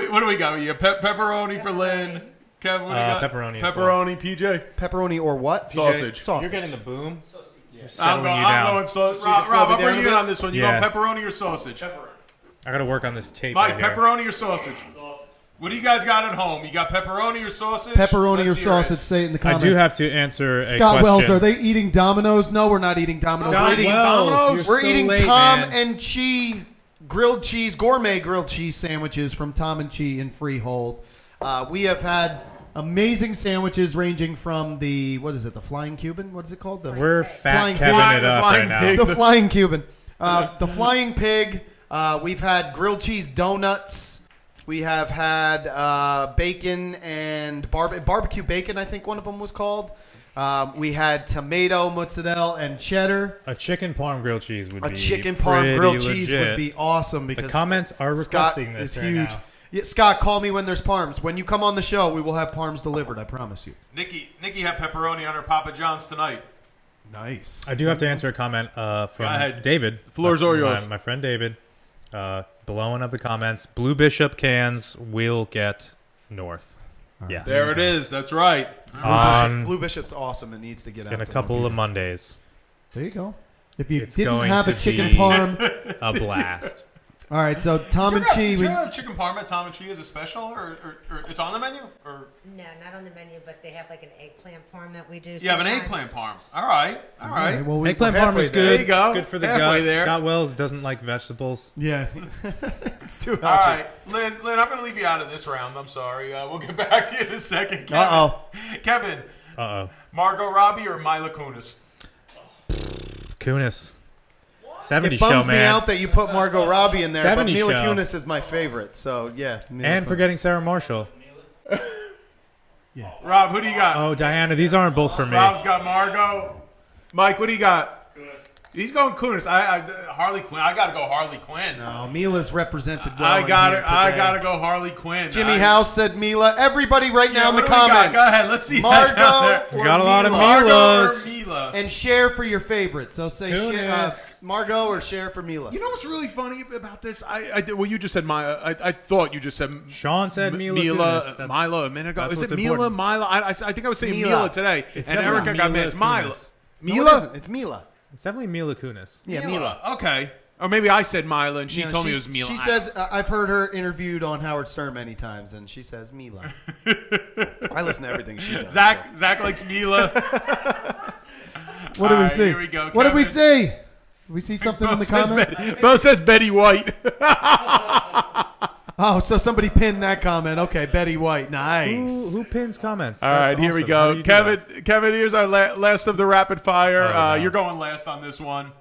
What do we got? You pepperoni for Lynn. Kevin, what do you got? Pepperoni as Pepperoni, PJ. Pepperoni or what? Sausage. Sausage. You're getting the boom. You're I'm settling going, you I'm down. going sausage. So you can slow Rob, me I'll down bring a you in bit? on this one. You Yeah. going pepperoni or sausage? I got to work on this tape. Mike, right here. pepperoni or sausage? What do you guys got at home? You got pepperoni or sausage? Pepperoni Let's or hear sausage? it. Say it in the I comments. do have to answer a Scott Wells, question. are they eating Domino's? No, we're not eating Domino's. Scott we're eating Wells, you're We're so eating late, Tom man. and Chee grilled cheese, gourmet grilled cheese sandwiches from Tom+Chee in Freehold. We have had amazing sandwiches ranging from the, what is it, the Flying Cuban? What is it called? We're Flying fat Kevin it up right Flying now. pig. The Flying Cuban. The Flying Pig. We've had grilled cheese donuts. We have had bacon and barbecue bacon, I think one of them was called. We had tomato, mozzarella, and cheddar. A chicken parm grilled cheese would be A chicken parm pretty grilled cheese legit. would be awesome The because comments are Scott requesting this is right huge. now. Yeah, Scott, call me when there's parms. When you come on the show, we will have parms delivered. I promise you. Nikki had pepperoni on her Papa John's tonight. Nice. I do have to answer a comment ahead. from David. The floor's all yours. My friend David. Below one of the comments, Blue Bishop cans will get north. Yes. There it is. That's right. Blue Bishop's awesome. It needs to get out. In a to couple more of Mondays. There you go. If you It's didn't going have a to chicken be- parm, A blast. all right. So Tom+Chee, Did we you have chicken parm at Tom+Chee as a special, or it's on the menu? Or No, not on the menu, but they have like an eggplant parm that we do. you have an sometimes. eggplant parm. All right. All right, well, Eggplant we're parm halfway is there. good. There you go. It's good for the Halfway gut. there. Scott Wells doesn't like vegetables. Yeah, it's too healthy. All right, Lynn, I'm going to leave you out of this round. I'm sorry. We'll get back to you in a second. Kevin. Kevin, Uh-oh. Margot Robbie or Mila Kunis? Kunis. 70 It show, bums me man. out that you put Margot Robbie in there, but 70 Mila show. Kunis is my favorite. So yeah, Mila And Kunis. forgetting Sarah Marshall. Rob, who do you got? Oh, Diana, these aren't both for me. Rob's got Margot. Mike, what do you got? He's going Kunis. Harley Quinn. I got to go Harley Quinn. No, Mila's represented well. I got in it. here I today. got to go Harley Quinn. Jimmy House said Mila. Everybody right now in the what do we got? comments. Go ahead. Let's see. Margot that We or got a lot of Mila. Margot or Milas. Mila? And share for your favorite. So say Kunis. Margot or share for Mila. You know what's really funny about this? I did. Well, you just said I thought you just said Sean said Mila Mila, Kunis. That's- Mila a minute ago. that's Is what's it Mila? important. Mila? I think I was saying Mila. Mila today, It's and definitely Erica got me. Mila It's Mila. Kunis. No, it Mila? isn't. It's Mila. It's definitely Mila Kunis. Yeah, Mila. Okay. Or maybe I said Mila, and she No, told me it was Mila. She says, I've heard her interviewed on Howard Stern many times, and she says Mila. I listen to everything she does. Zach likes Mila. What do we All right, see? here we go, What did we Kevin. say? Did we see something in the comments? Bo says Betty White. Oh, so somebody pinned that comment. Okay, Betty White. Nice. Who pins comments? All right, That's here we awesome. How do go. you do that? Kevin, here's our last of the rapid fire. Oh, no. You're going last on this one.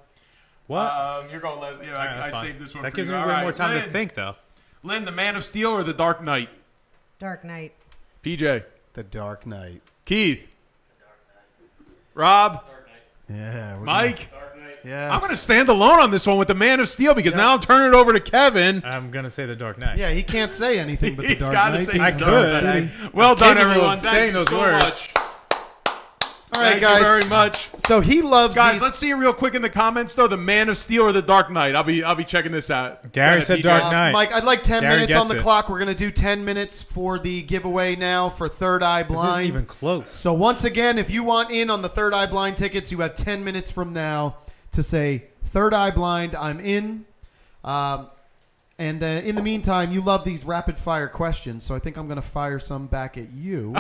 What? You're going last. Yeah, All right, that's I fine. saved this one That for gives you. me All way right, more time Lynn. to think, though. Lynn, the Man of Steel or the Dark Knight? Dark Knight. PJ. The Dark Knight. Keith. Rob. Yeah. Mike. Yes. I'm going to stand alone on this one with the Man of Steel because now I'm turning it over to Kevin. I'm going to say The Dark Knight. Yeah, he can't say anything but the He's Dark gotta Knight. say Being I from could. Dark City. Well done, capable everyone. of Thank saying you those so words. much. All right, Thank guys. you very much. So he loves Guys, these. let's see real quick in the comments though. The Man of Steel or the Dark Knight? I'll be checking this out. Go Gary ahead, said PJ. Dark Knight. Mike, I'd like 10 Gary minutes on gets the it. clock. We're going to do 10 minutes for the giveaway now for Third Eye This Blind. isn't even close. So once again, if you want in on the Third Eye Blind tickets, you have 10 minutes from now to say Third Eye Blind, I'm in. And in the meantime, you love these rapid fire questions, so I think I'm going to fire some back at you.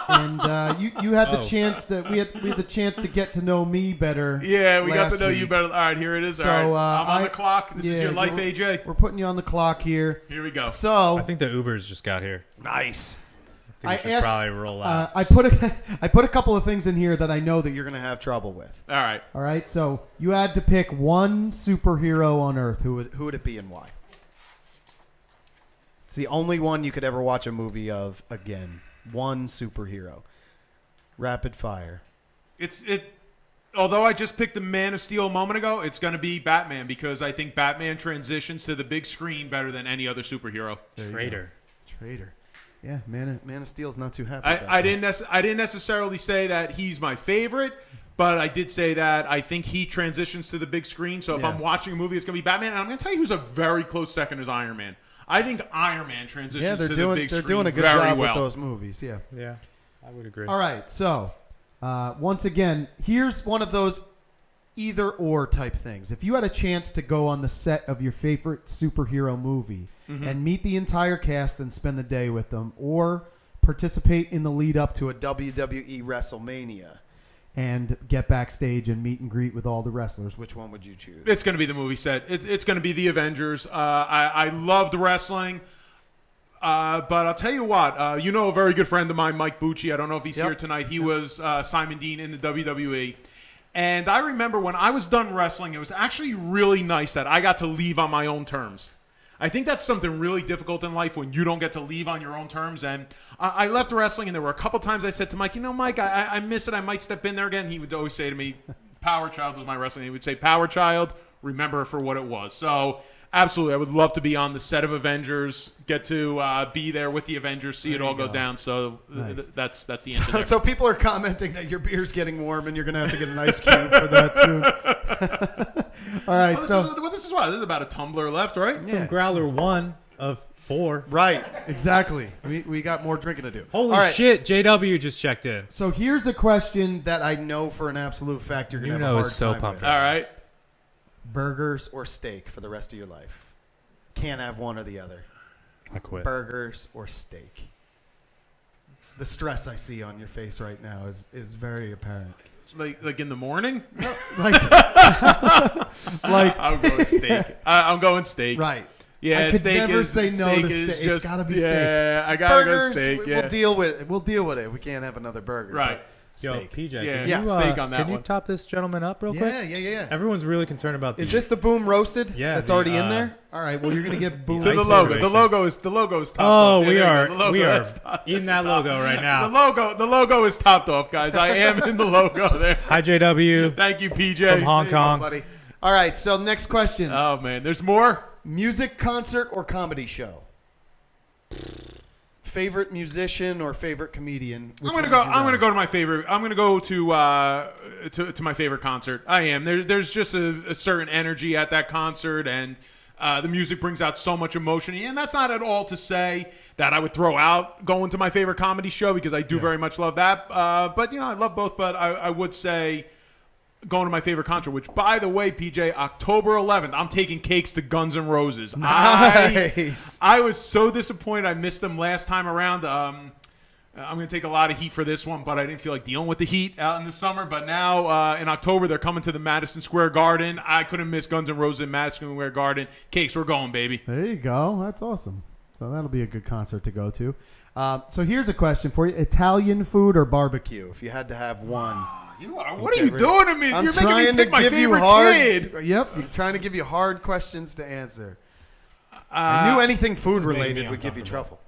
And you had the chance that we had the chance to get to know me better. Yeah, we got last to know you week. better. All right, here it is. So, All right, I'm on I- the clock. This is yeah, your life, we're- AJ. We're putting you on the clock here. Here we go. So I think the Ubers just got here. Nice. we should probably roll out. I put a couple of things in here that I know that you're going to have trouble with. All right. All right. So you had to pick one superhero on Earth. Who would it be and why? It's the only one you could ever watch a movie of again. One superhero. Rapid fire. Although I just picked the Man of Steel a moment ago, it's going to be Batman because I think Batman transitions to the big screen better than any other superhero. Traitor. Yeah, Man of Steel's not too happy. I didn't necessarily say that he's my favorite, but I did say that I think he transitions to the big screen. So if I'm watching a movie, it's going to be Batman. And I'm going to tell you who's a very close second is Iron Man. I think Iron Man transitions to the big screen they're doing a good job with those movies. Yeah. Yeah, I would agree. All right, so once again, here's one of those either or type things. If you had a chance to go on the set of your favorite superhero movie and meet the entire cast and spend the day with them, or participate in the lead up to a WWE WrestleMania and get backstage and meet and greet with all the wrestlers, which one would you choose? It's going to be the movie set. It's going to be the Avengers. I loved wrestling. But I'll tell you what, you know a very good friend of mine, Mike Bucci. I don't know if he's here tonight. He was Simon Dean in the WWE. And I remember when I was done wrestling, it was actually really nice that I got to leave on my own terms. I think that's something really difficult in life when you don't get to leave on your own terms. And I left wrestling, and there were a couple times I said to Mike, Mike, I miss it. I might step in there again. He would always say to me, Power Child was my wrestling. He would say, Power Child, remember it for what it was. So absolutely, I would love to be on the set of Avengers, get to be there with the Avengers, see it all go down. So that's the answer there. So people are commenting that your beer's getting warm and you're going to have to get an ice cube for that soon. All right, this is what? There's about a tumbler left, right? Yeah. From Growler 1 of 4. Right, exactly. We got more drinking to do. Holy shit, JW just checked in. So here's a question that I know for an absolute fact you're going to have a hard is so time pumped. with. All right. Burgers or steak for the rest of your life? Can't have one or the other. I quit. Burgers or steak? The stress I see on your face right now is very apparent. Like in the morning? like I'm going steak. I'm going steak. Right. Yeah, I could steak never is, say no steak to is steak. Just, it's got to be steak. Yeah, I got to go Burgers, steak. Yeah. We'll deal with it. We'll deal with it. We can't have another burger. Right. Steak. Yo, PJ, Yeah, can you, steak on that can you one. top this gentleman up real quick? Yeah. Everyone's really concerned about Is this the Boom Roasted? Yeah, That's the, already in there? All right, well, you're going to get Boom So the Roasted. logo is topped Oh, off. we are in in that logo right now. The logo is topped off, guys. I am in the logo there. Hi, JW. Thank you, PJ. From Hong Kong. Buddy. All right, so next question. Oh man, there's more. Music concert or comedy show? Favorite musician or favorite comedian? I'm gonna go to my favorite. I'm gonna go to my favorite concert. I am. There's just a certain energy at that concert, and the music brings out so much emotion. And that's not at all to say that I would throw out going to my favorite comedy show, because I do very much love that. But I love both. But I would say going to my favorite concert, which, by the way, PJ, October 11th, I'm taking Cakes to Guns N' Roses. Nice. I was so disappointed I missed them last time around. I'm going to take a lot of heat for this one, but I didn't feel like dealing with the heat out in the summer. But now in October, they're coming to the Madison Square Garden. I couldn't miss Guns N' Roses in Madison Square Garden. Cakes, we're going, baby. There you go. That's awesome. So that'll be a good concert to go to. So here's a question for you. Italian food or barbecue, if you had to have one? What are you doing to me? I'm You're making trying me pick to my give you favorite hard. kid. Yep, I'm trying to give you hard questions to answer. I knew anything food related would give you trouble.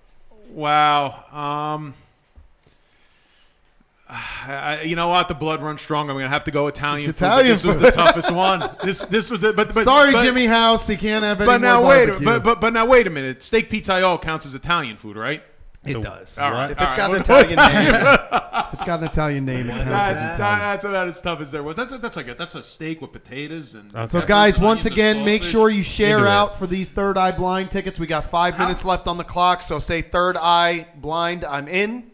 Wow. You know what? The blood runs strong. I'm gonna have to go Italian food. But this was the toughest one. This was it. But sorry, Jimmy House, he can't have any but more now barbecue. but now wait a minute. Steak pizza all counts as Italian food, right? It does. All right. If it's got an Italian name, if it's got an Italian name, it counts as Italian. That's about as tough as there was. That's a steak with potatoes and. So guys, once onions, again, make sausage. sure you share out for these Third Eye Blind tickets. We got 5 minutes left on the clock, so say Third Eye Blind, I'm in.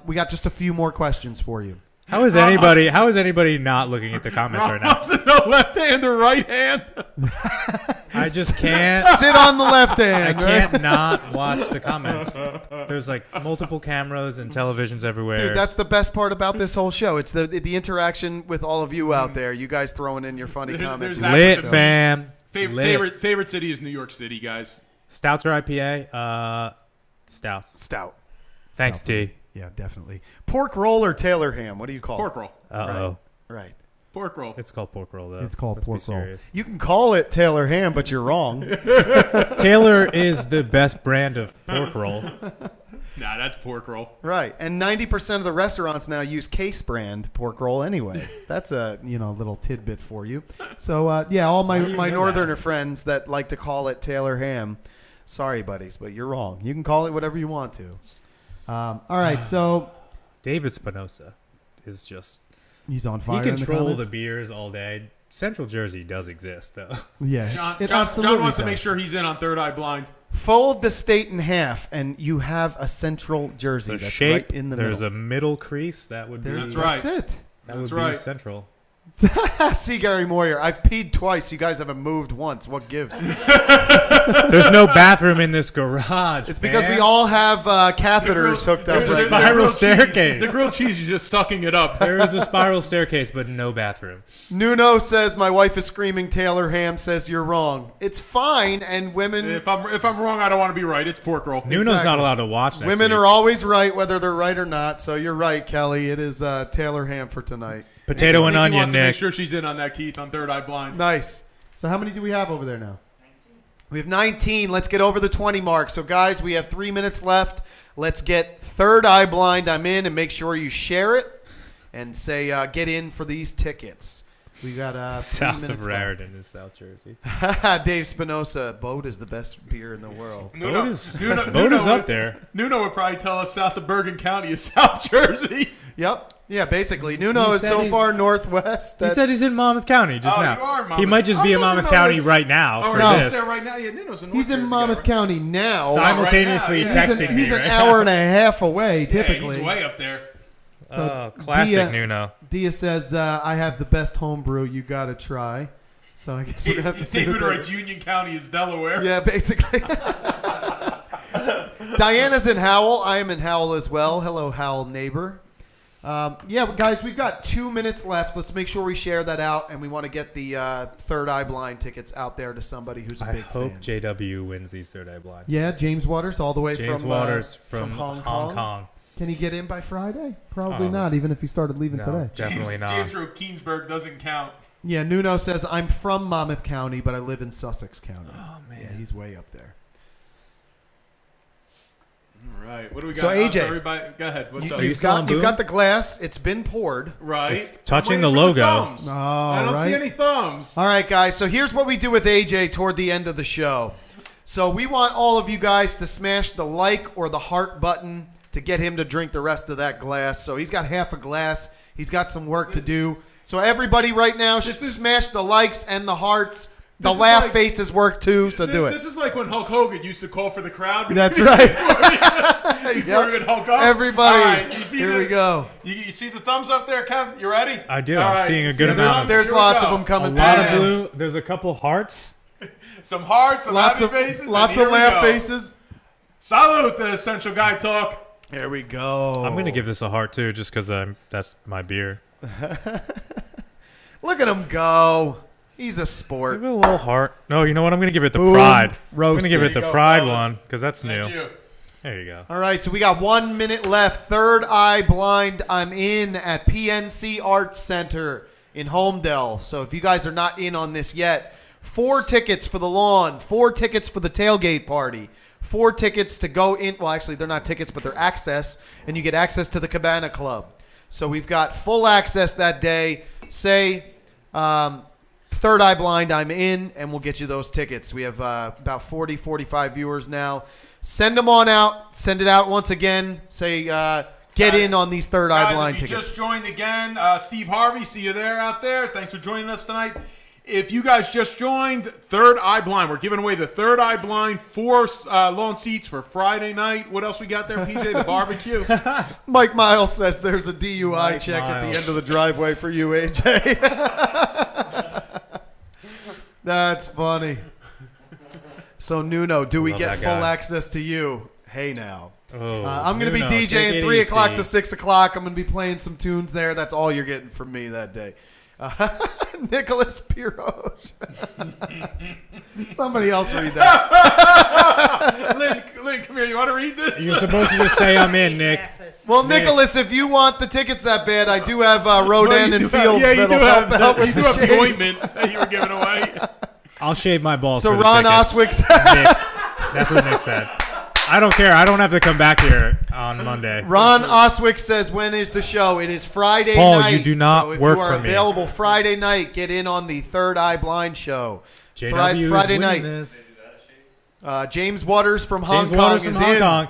We got just a few more questions for you. How is anybody not looking at the comments right now? No left hand or right hand. I just can't sit on the left I hand. can't not watch the comments. There's like multiple cameras and televisions everywhere. Dude, that's the best part about this whole show. It's the interaction with all of you out there. You guys throwing in your funny comments. Lit, fam. Favorite city is New York City, guys. Stouts or IPA? Stouts. Stout. Thanks, South T. Philly. Yeah, definitely. Pork roll or Taylor ham? What do you call Pork it? roll. Uh-oh. Right. Pork roll. It's called pork roll, though. It's called Let's be pork roll. serious. You can call it Taylor ham, but you're wrong. Taylor is the best brand of pork roll. Nah, that's pork roll. Right. And 90% of the restaurants now use Case brand pork roll anyway. That's a little tidbit for you. So, yeah, all my northerner friends that like to call it Taylor ham, sorry, buddies, but you're wrong. You can call it whatever you want to. All right, so David Spinoza is just... he's on fire. He in the control the comments. beers all day. Central Jersey does exist, though. Yeah. It John absolutely wants to does. make sure he's in on Third Eye Blind. Fold the state in half, and you have a Central Jersey. The That's shape, right in the there's middle. a middle crease. That would be... That's right. That's it. That That's would be right. Central. See, Gary Moyer, I've peed twice. You guys haven't moved once. What gives? There's no bathroom in this garage. It's because we all have catheters hooked up. there's a right now. spiral grilled cheese- staircase. The grilled cheese is just sucking it up. There is a spiral staircase, but no bathroom. Nuno says my wife is screaming. Taylor Ham says you're wrong. It's fine, and women If I'm wrong, I don't want to be right. It's pork roll. Nuno's Exactly. not allowed to watch next women week. are always right, whether they're right or not. So you're right, Kelly. It is Taylor Ham for tonight. Potato and Nikki onion, wants to make Nick. sure she's in on that, Keith, on Third Eye Blind. Nice. So how many do we have over there now? 19. We have 19. Let's get over the 20 mark. So guys, we have 3 minutes left. Let's get Third Eye Blind. I'm in, and make sure you share it and say get in for these tickets. We got 3 South minutes of Raritan is South Jersey. left. Dave Spinoza, Boat is the best beer in the world. Boat is Nuno up would- there. Nuno would probably tell us south of Bergen County is South Jersey. Yep. Yeah, basically. Nuno He is said so he's- far northwest. He That said he's in Monmouth County just Oh, now. you are in He Monmouth. might just be in I thought Monmouth Nuno County was- right now Oh, for no. this. There right now. Yeah, Nuno's in North he's in Jersey, Monmouth right? County now. Simultaneously Right now, yeah. texting me He's an right hour now. and a half away, Yeah, typically. he's way up there. So Classic Dia- Nuno. Dia says, I have the best home brew. You got to try. So I guess we're going to have to see. David what writes Union County is Delaware. Yeah, basically. Diana's in Howell. I am in Howell as well. Hello, Howell neighbor. Yeah, guys, we've got 2 minutes left. Let's make sure we share that out, and we want to get the Third Eye Blind tickets out there to somebody who's a I big hope fan. JW wins these Third Eye Blind. Yeah, James Waters, all the way James from Waters from Hong Hong Kong. Kong. Can he get in by Friday? Probably Oh. not, even if he started leaving No, today. definitely not. James wrote Keensburg doesn't count. Yeah, Nuno says, I'm from Monmouth County, but I live in Sussex County. Oh, man. Yeah, he's way up there. All right. What do we got? So, AJ, everybody, go ahead. What's up? you You've still on got Boom? the glass. It's been poured. Right. It's touching I'm the waiting for logo. thumbs. Oh, I don't right. see any thumbs. All right, guys. So here's what we do with AJ toward the end of the show. So we want all of you guys to smash the like or the heart button to get him to drink the rest of that glass. So he's got half a glass. He's got some work to do. So everybody right now should smash the likes and the hearts. The This is laugh like- faces work too, so do it. This is like when Hulk Hogan used to call for the crowd. That's right. Before he would Hulk up. Everybody, All right, you see here we go. You see the thumbs up there, Kev? You ready? I do. All I'm right, seeing a you good see the amount. thumbs? There's Here we lots go. of them A coming. lot of And blue. There's a couple hearts. Some hearts, some Lots happy of faces. and lots here of we laugh go. faces. Salute the Essential Guy Talk. Here we go. I'm gonna give this a heart too, just because that's my beer. Look at him go. He's a sport. Give it a little heart. No, you know what? I'm gonna give it the Boom. pride. I'm gonna Roasted. give it There the you go, pride fellas. one because that's new. Thank you. There you go. All right, so we got 1 minute left. Third Eye Blind. I'm in at PNC Arts Center in Homedale. So if you guys are not in on this yet, 4 tickets for the lawn, 4 tickets for the tailgate party, 4 tickets to go in. Well, actually, they're not tickets, but they're access, and you get access to the Cabana Club. So we've got full access that day. Say Third Eye Blind, I'm in, and we'll get you those tickets. We have about 40, 45 viewers now. Send them on out. Send it out once again. Say, get Guys, in on these Third Eye Guys, Blind if you tickets. just joined again, Steve Harvey, see you there out there. Thanks for joining us tonight. If you guys just joined, Third Eye Blind. We're giving away the Third Eye Blind 4 lawn seats for Friday night. What else we got there, PJ? The barbecue. Mike Miles says there's a DUI Mike check at the Miles. end of the driveway for you, AJ. That's funny. So, Nuno, do we Love get that full guy. access to you? Hey, now. Oh, I'm going to be Nuno, take DJing it 3 o'clock easy. to 6 o'clock. I'm going to be playing some tunes there. That's all you're getting from me that day. Nicholas Piroge. Somebody else read that. Lynn, come here. Casimir, you want to read this? You're supposed to just say I'm in, Nick. Well, Nicholas, if you want the tickets that bad, I do have Rodan and Fields you that'll do help have, out with you do the have the shade. ointment that you were giving away. I'll shave my balls. So for the Ron tickets. Oswick Nick. That's what Nick said. I don't care. I don't have to come back here on Monday. Ron Oswick says, when is the show? It is Friday Paul, night. you do not so if work you are for me. available Friday night, get in on the Third Eye Blind show. JW Friday is night. This. James Waters from Hong James Kong Waters is from Hong in. Kong.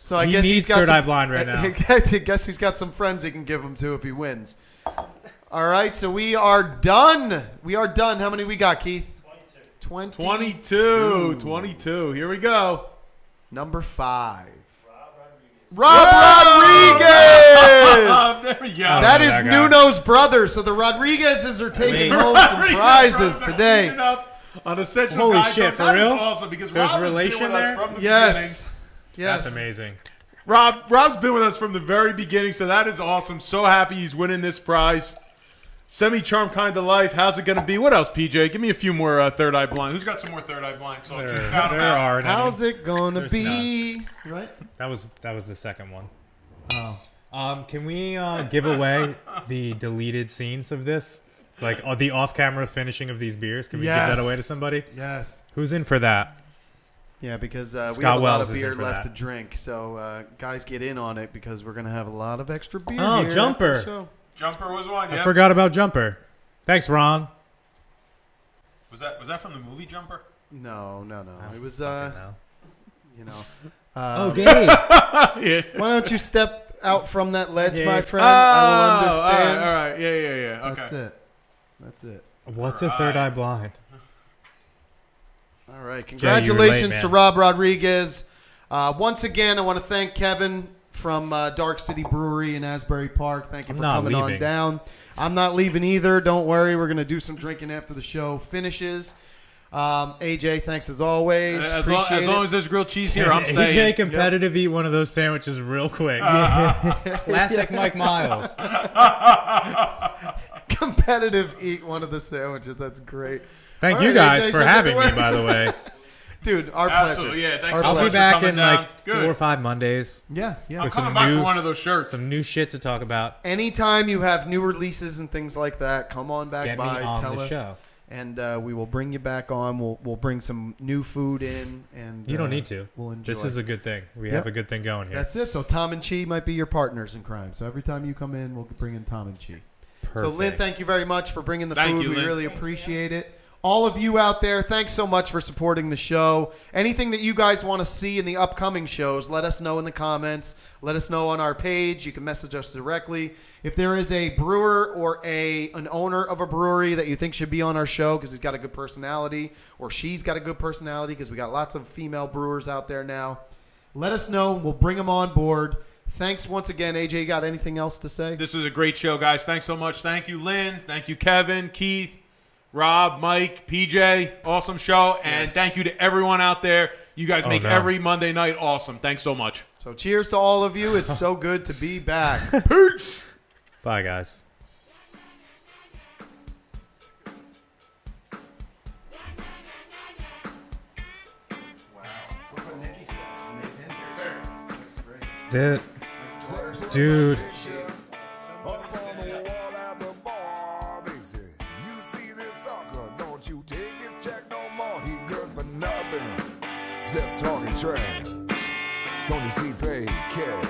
So I He guess needs he's got Third some, Eye Blind right now. I guess he's got some friends he can give him to if he wins. All right, so we are done. We are done. How many we got, Keith? 22. 22. Here we go. Number 5. Rob Rodriguez. There we go. That is that guy. Nuno's brother. So the Rodriguezes are taking home some prizes today. On Essential Holy Guide. shit, So for that is real? awesome because There's Rob has been relation with us there? from the beginning. Yes. Yes. That's amazing. Rob's been with us from the very beginning, so that is awesome. So happy he's winning this prize. Semi-charm kind of life. How's it going to be? What else, PJ? Give me a few more Third Eye Blind. Who's got some more Third Eye Blind? So There aren't any. How's it gonna There's be? Right? That was the second one. Oh. Can we give away the deleted scenes of this? Like the off-camera finishing of these beers? Can we give Yes. that away to somebody? Yes. Who's in for that? Yeah, because we Scott have a lot Wells of is in beer for left that. to drink. So guys, get in on it because we're gonna have a lot of extra beer. Oh, here Jumper. after the show. Jumper was one, yeah. I forgot about Jumper. Thanks, Ron. Was that from the movie Jumper? No. It was Fucking hell. you know. Oh, Gabe. Yeah. Why don't you step out from that ledge, Yeah. my friend? I will understand. All right. Yeah. Okay. That's it. What's a Third Eye Blind? All right. you were Congratulations late, to man. Rob Rodriguez. Once again, I want to thank Kevin from Dark City Brewery in Asbury Park. Thank you I'm for not coming on leaving. down. I'm not leaving either. Don't worry. We're going to do some drinking after the show finishes. AJ, thanks as always. As Appreciate long it. as there's grilled cheese here, Can I'm AJ staying. competitive eat one of those sandwiches real quick. Classic Mike Miles. Competitive eat one of the sandwiches. That's great. Thank All you right, guys AJ, for something having to me, wear. by the way. Dude, our pleasure. Absolutely, yeah. Thanks Our so I'll much be for back coming in down. like Good. 4 or 5 Mondays. Yeah. I'm with coming some back new- for one of those shirts. Some new shit to talk about. Anytime you have new releases and things like that, come on back Get me by. on Tell the us. show. And we will bring you back on. We'll bring some new food in, and You don't need to. We'll enjoy. This is a good thing. We Yep. have a good thing going here. That's it. So Tom+Chee might be your partners in crime. So every time you come in, we'll bring in Tom+Chee. So Lynn, Perfect. thank you very much for bringing the Thank food. you, We Lynn. really appreciate it. All of you out there, thanks so much for supporting the show. Anything that you guys want to see in the upcoming shows, let us know in the comments. Let us know on our page. You can message us directly. If there is a brewer or an owner of a brewery that you think should be on our show because he's got a good personality or she's got a good personality, because we got lots of female brewers out there now, let us know. We'll bring them on board. Thanks once again. AJ, you got anything else to say? This was a great show, guys. Thanks so much. Thank you, Lynn. Thank you, Kevin, Keith, Rob, Mike, PJ. Awesome show. And thank you to everyone out there. You guys make every Monday night awesome. Thanks so much. So cheers to all of you. It's so good to be back. Peace. Bye, guys. Dude. Up on the wall at the bar, they say, you see this sucker, don't you take his check no more. He good for nothing, except talking trash. Don't you see paid cash?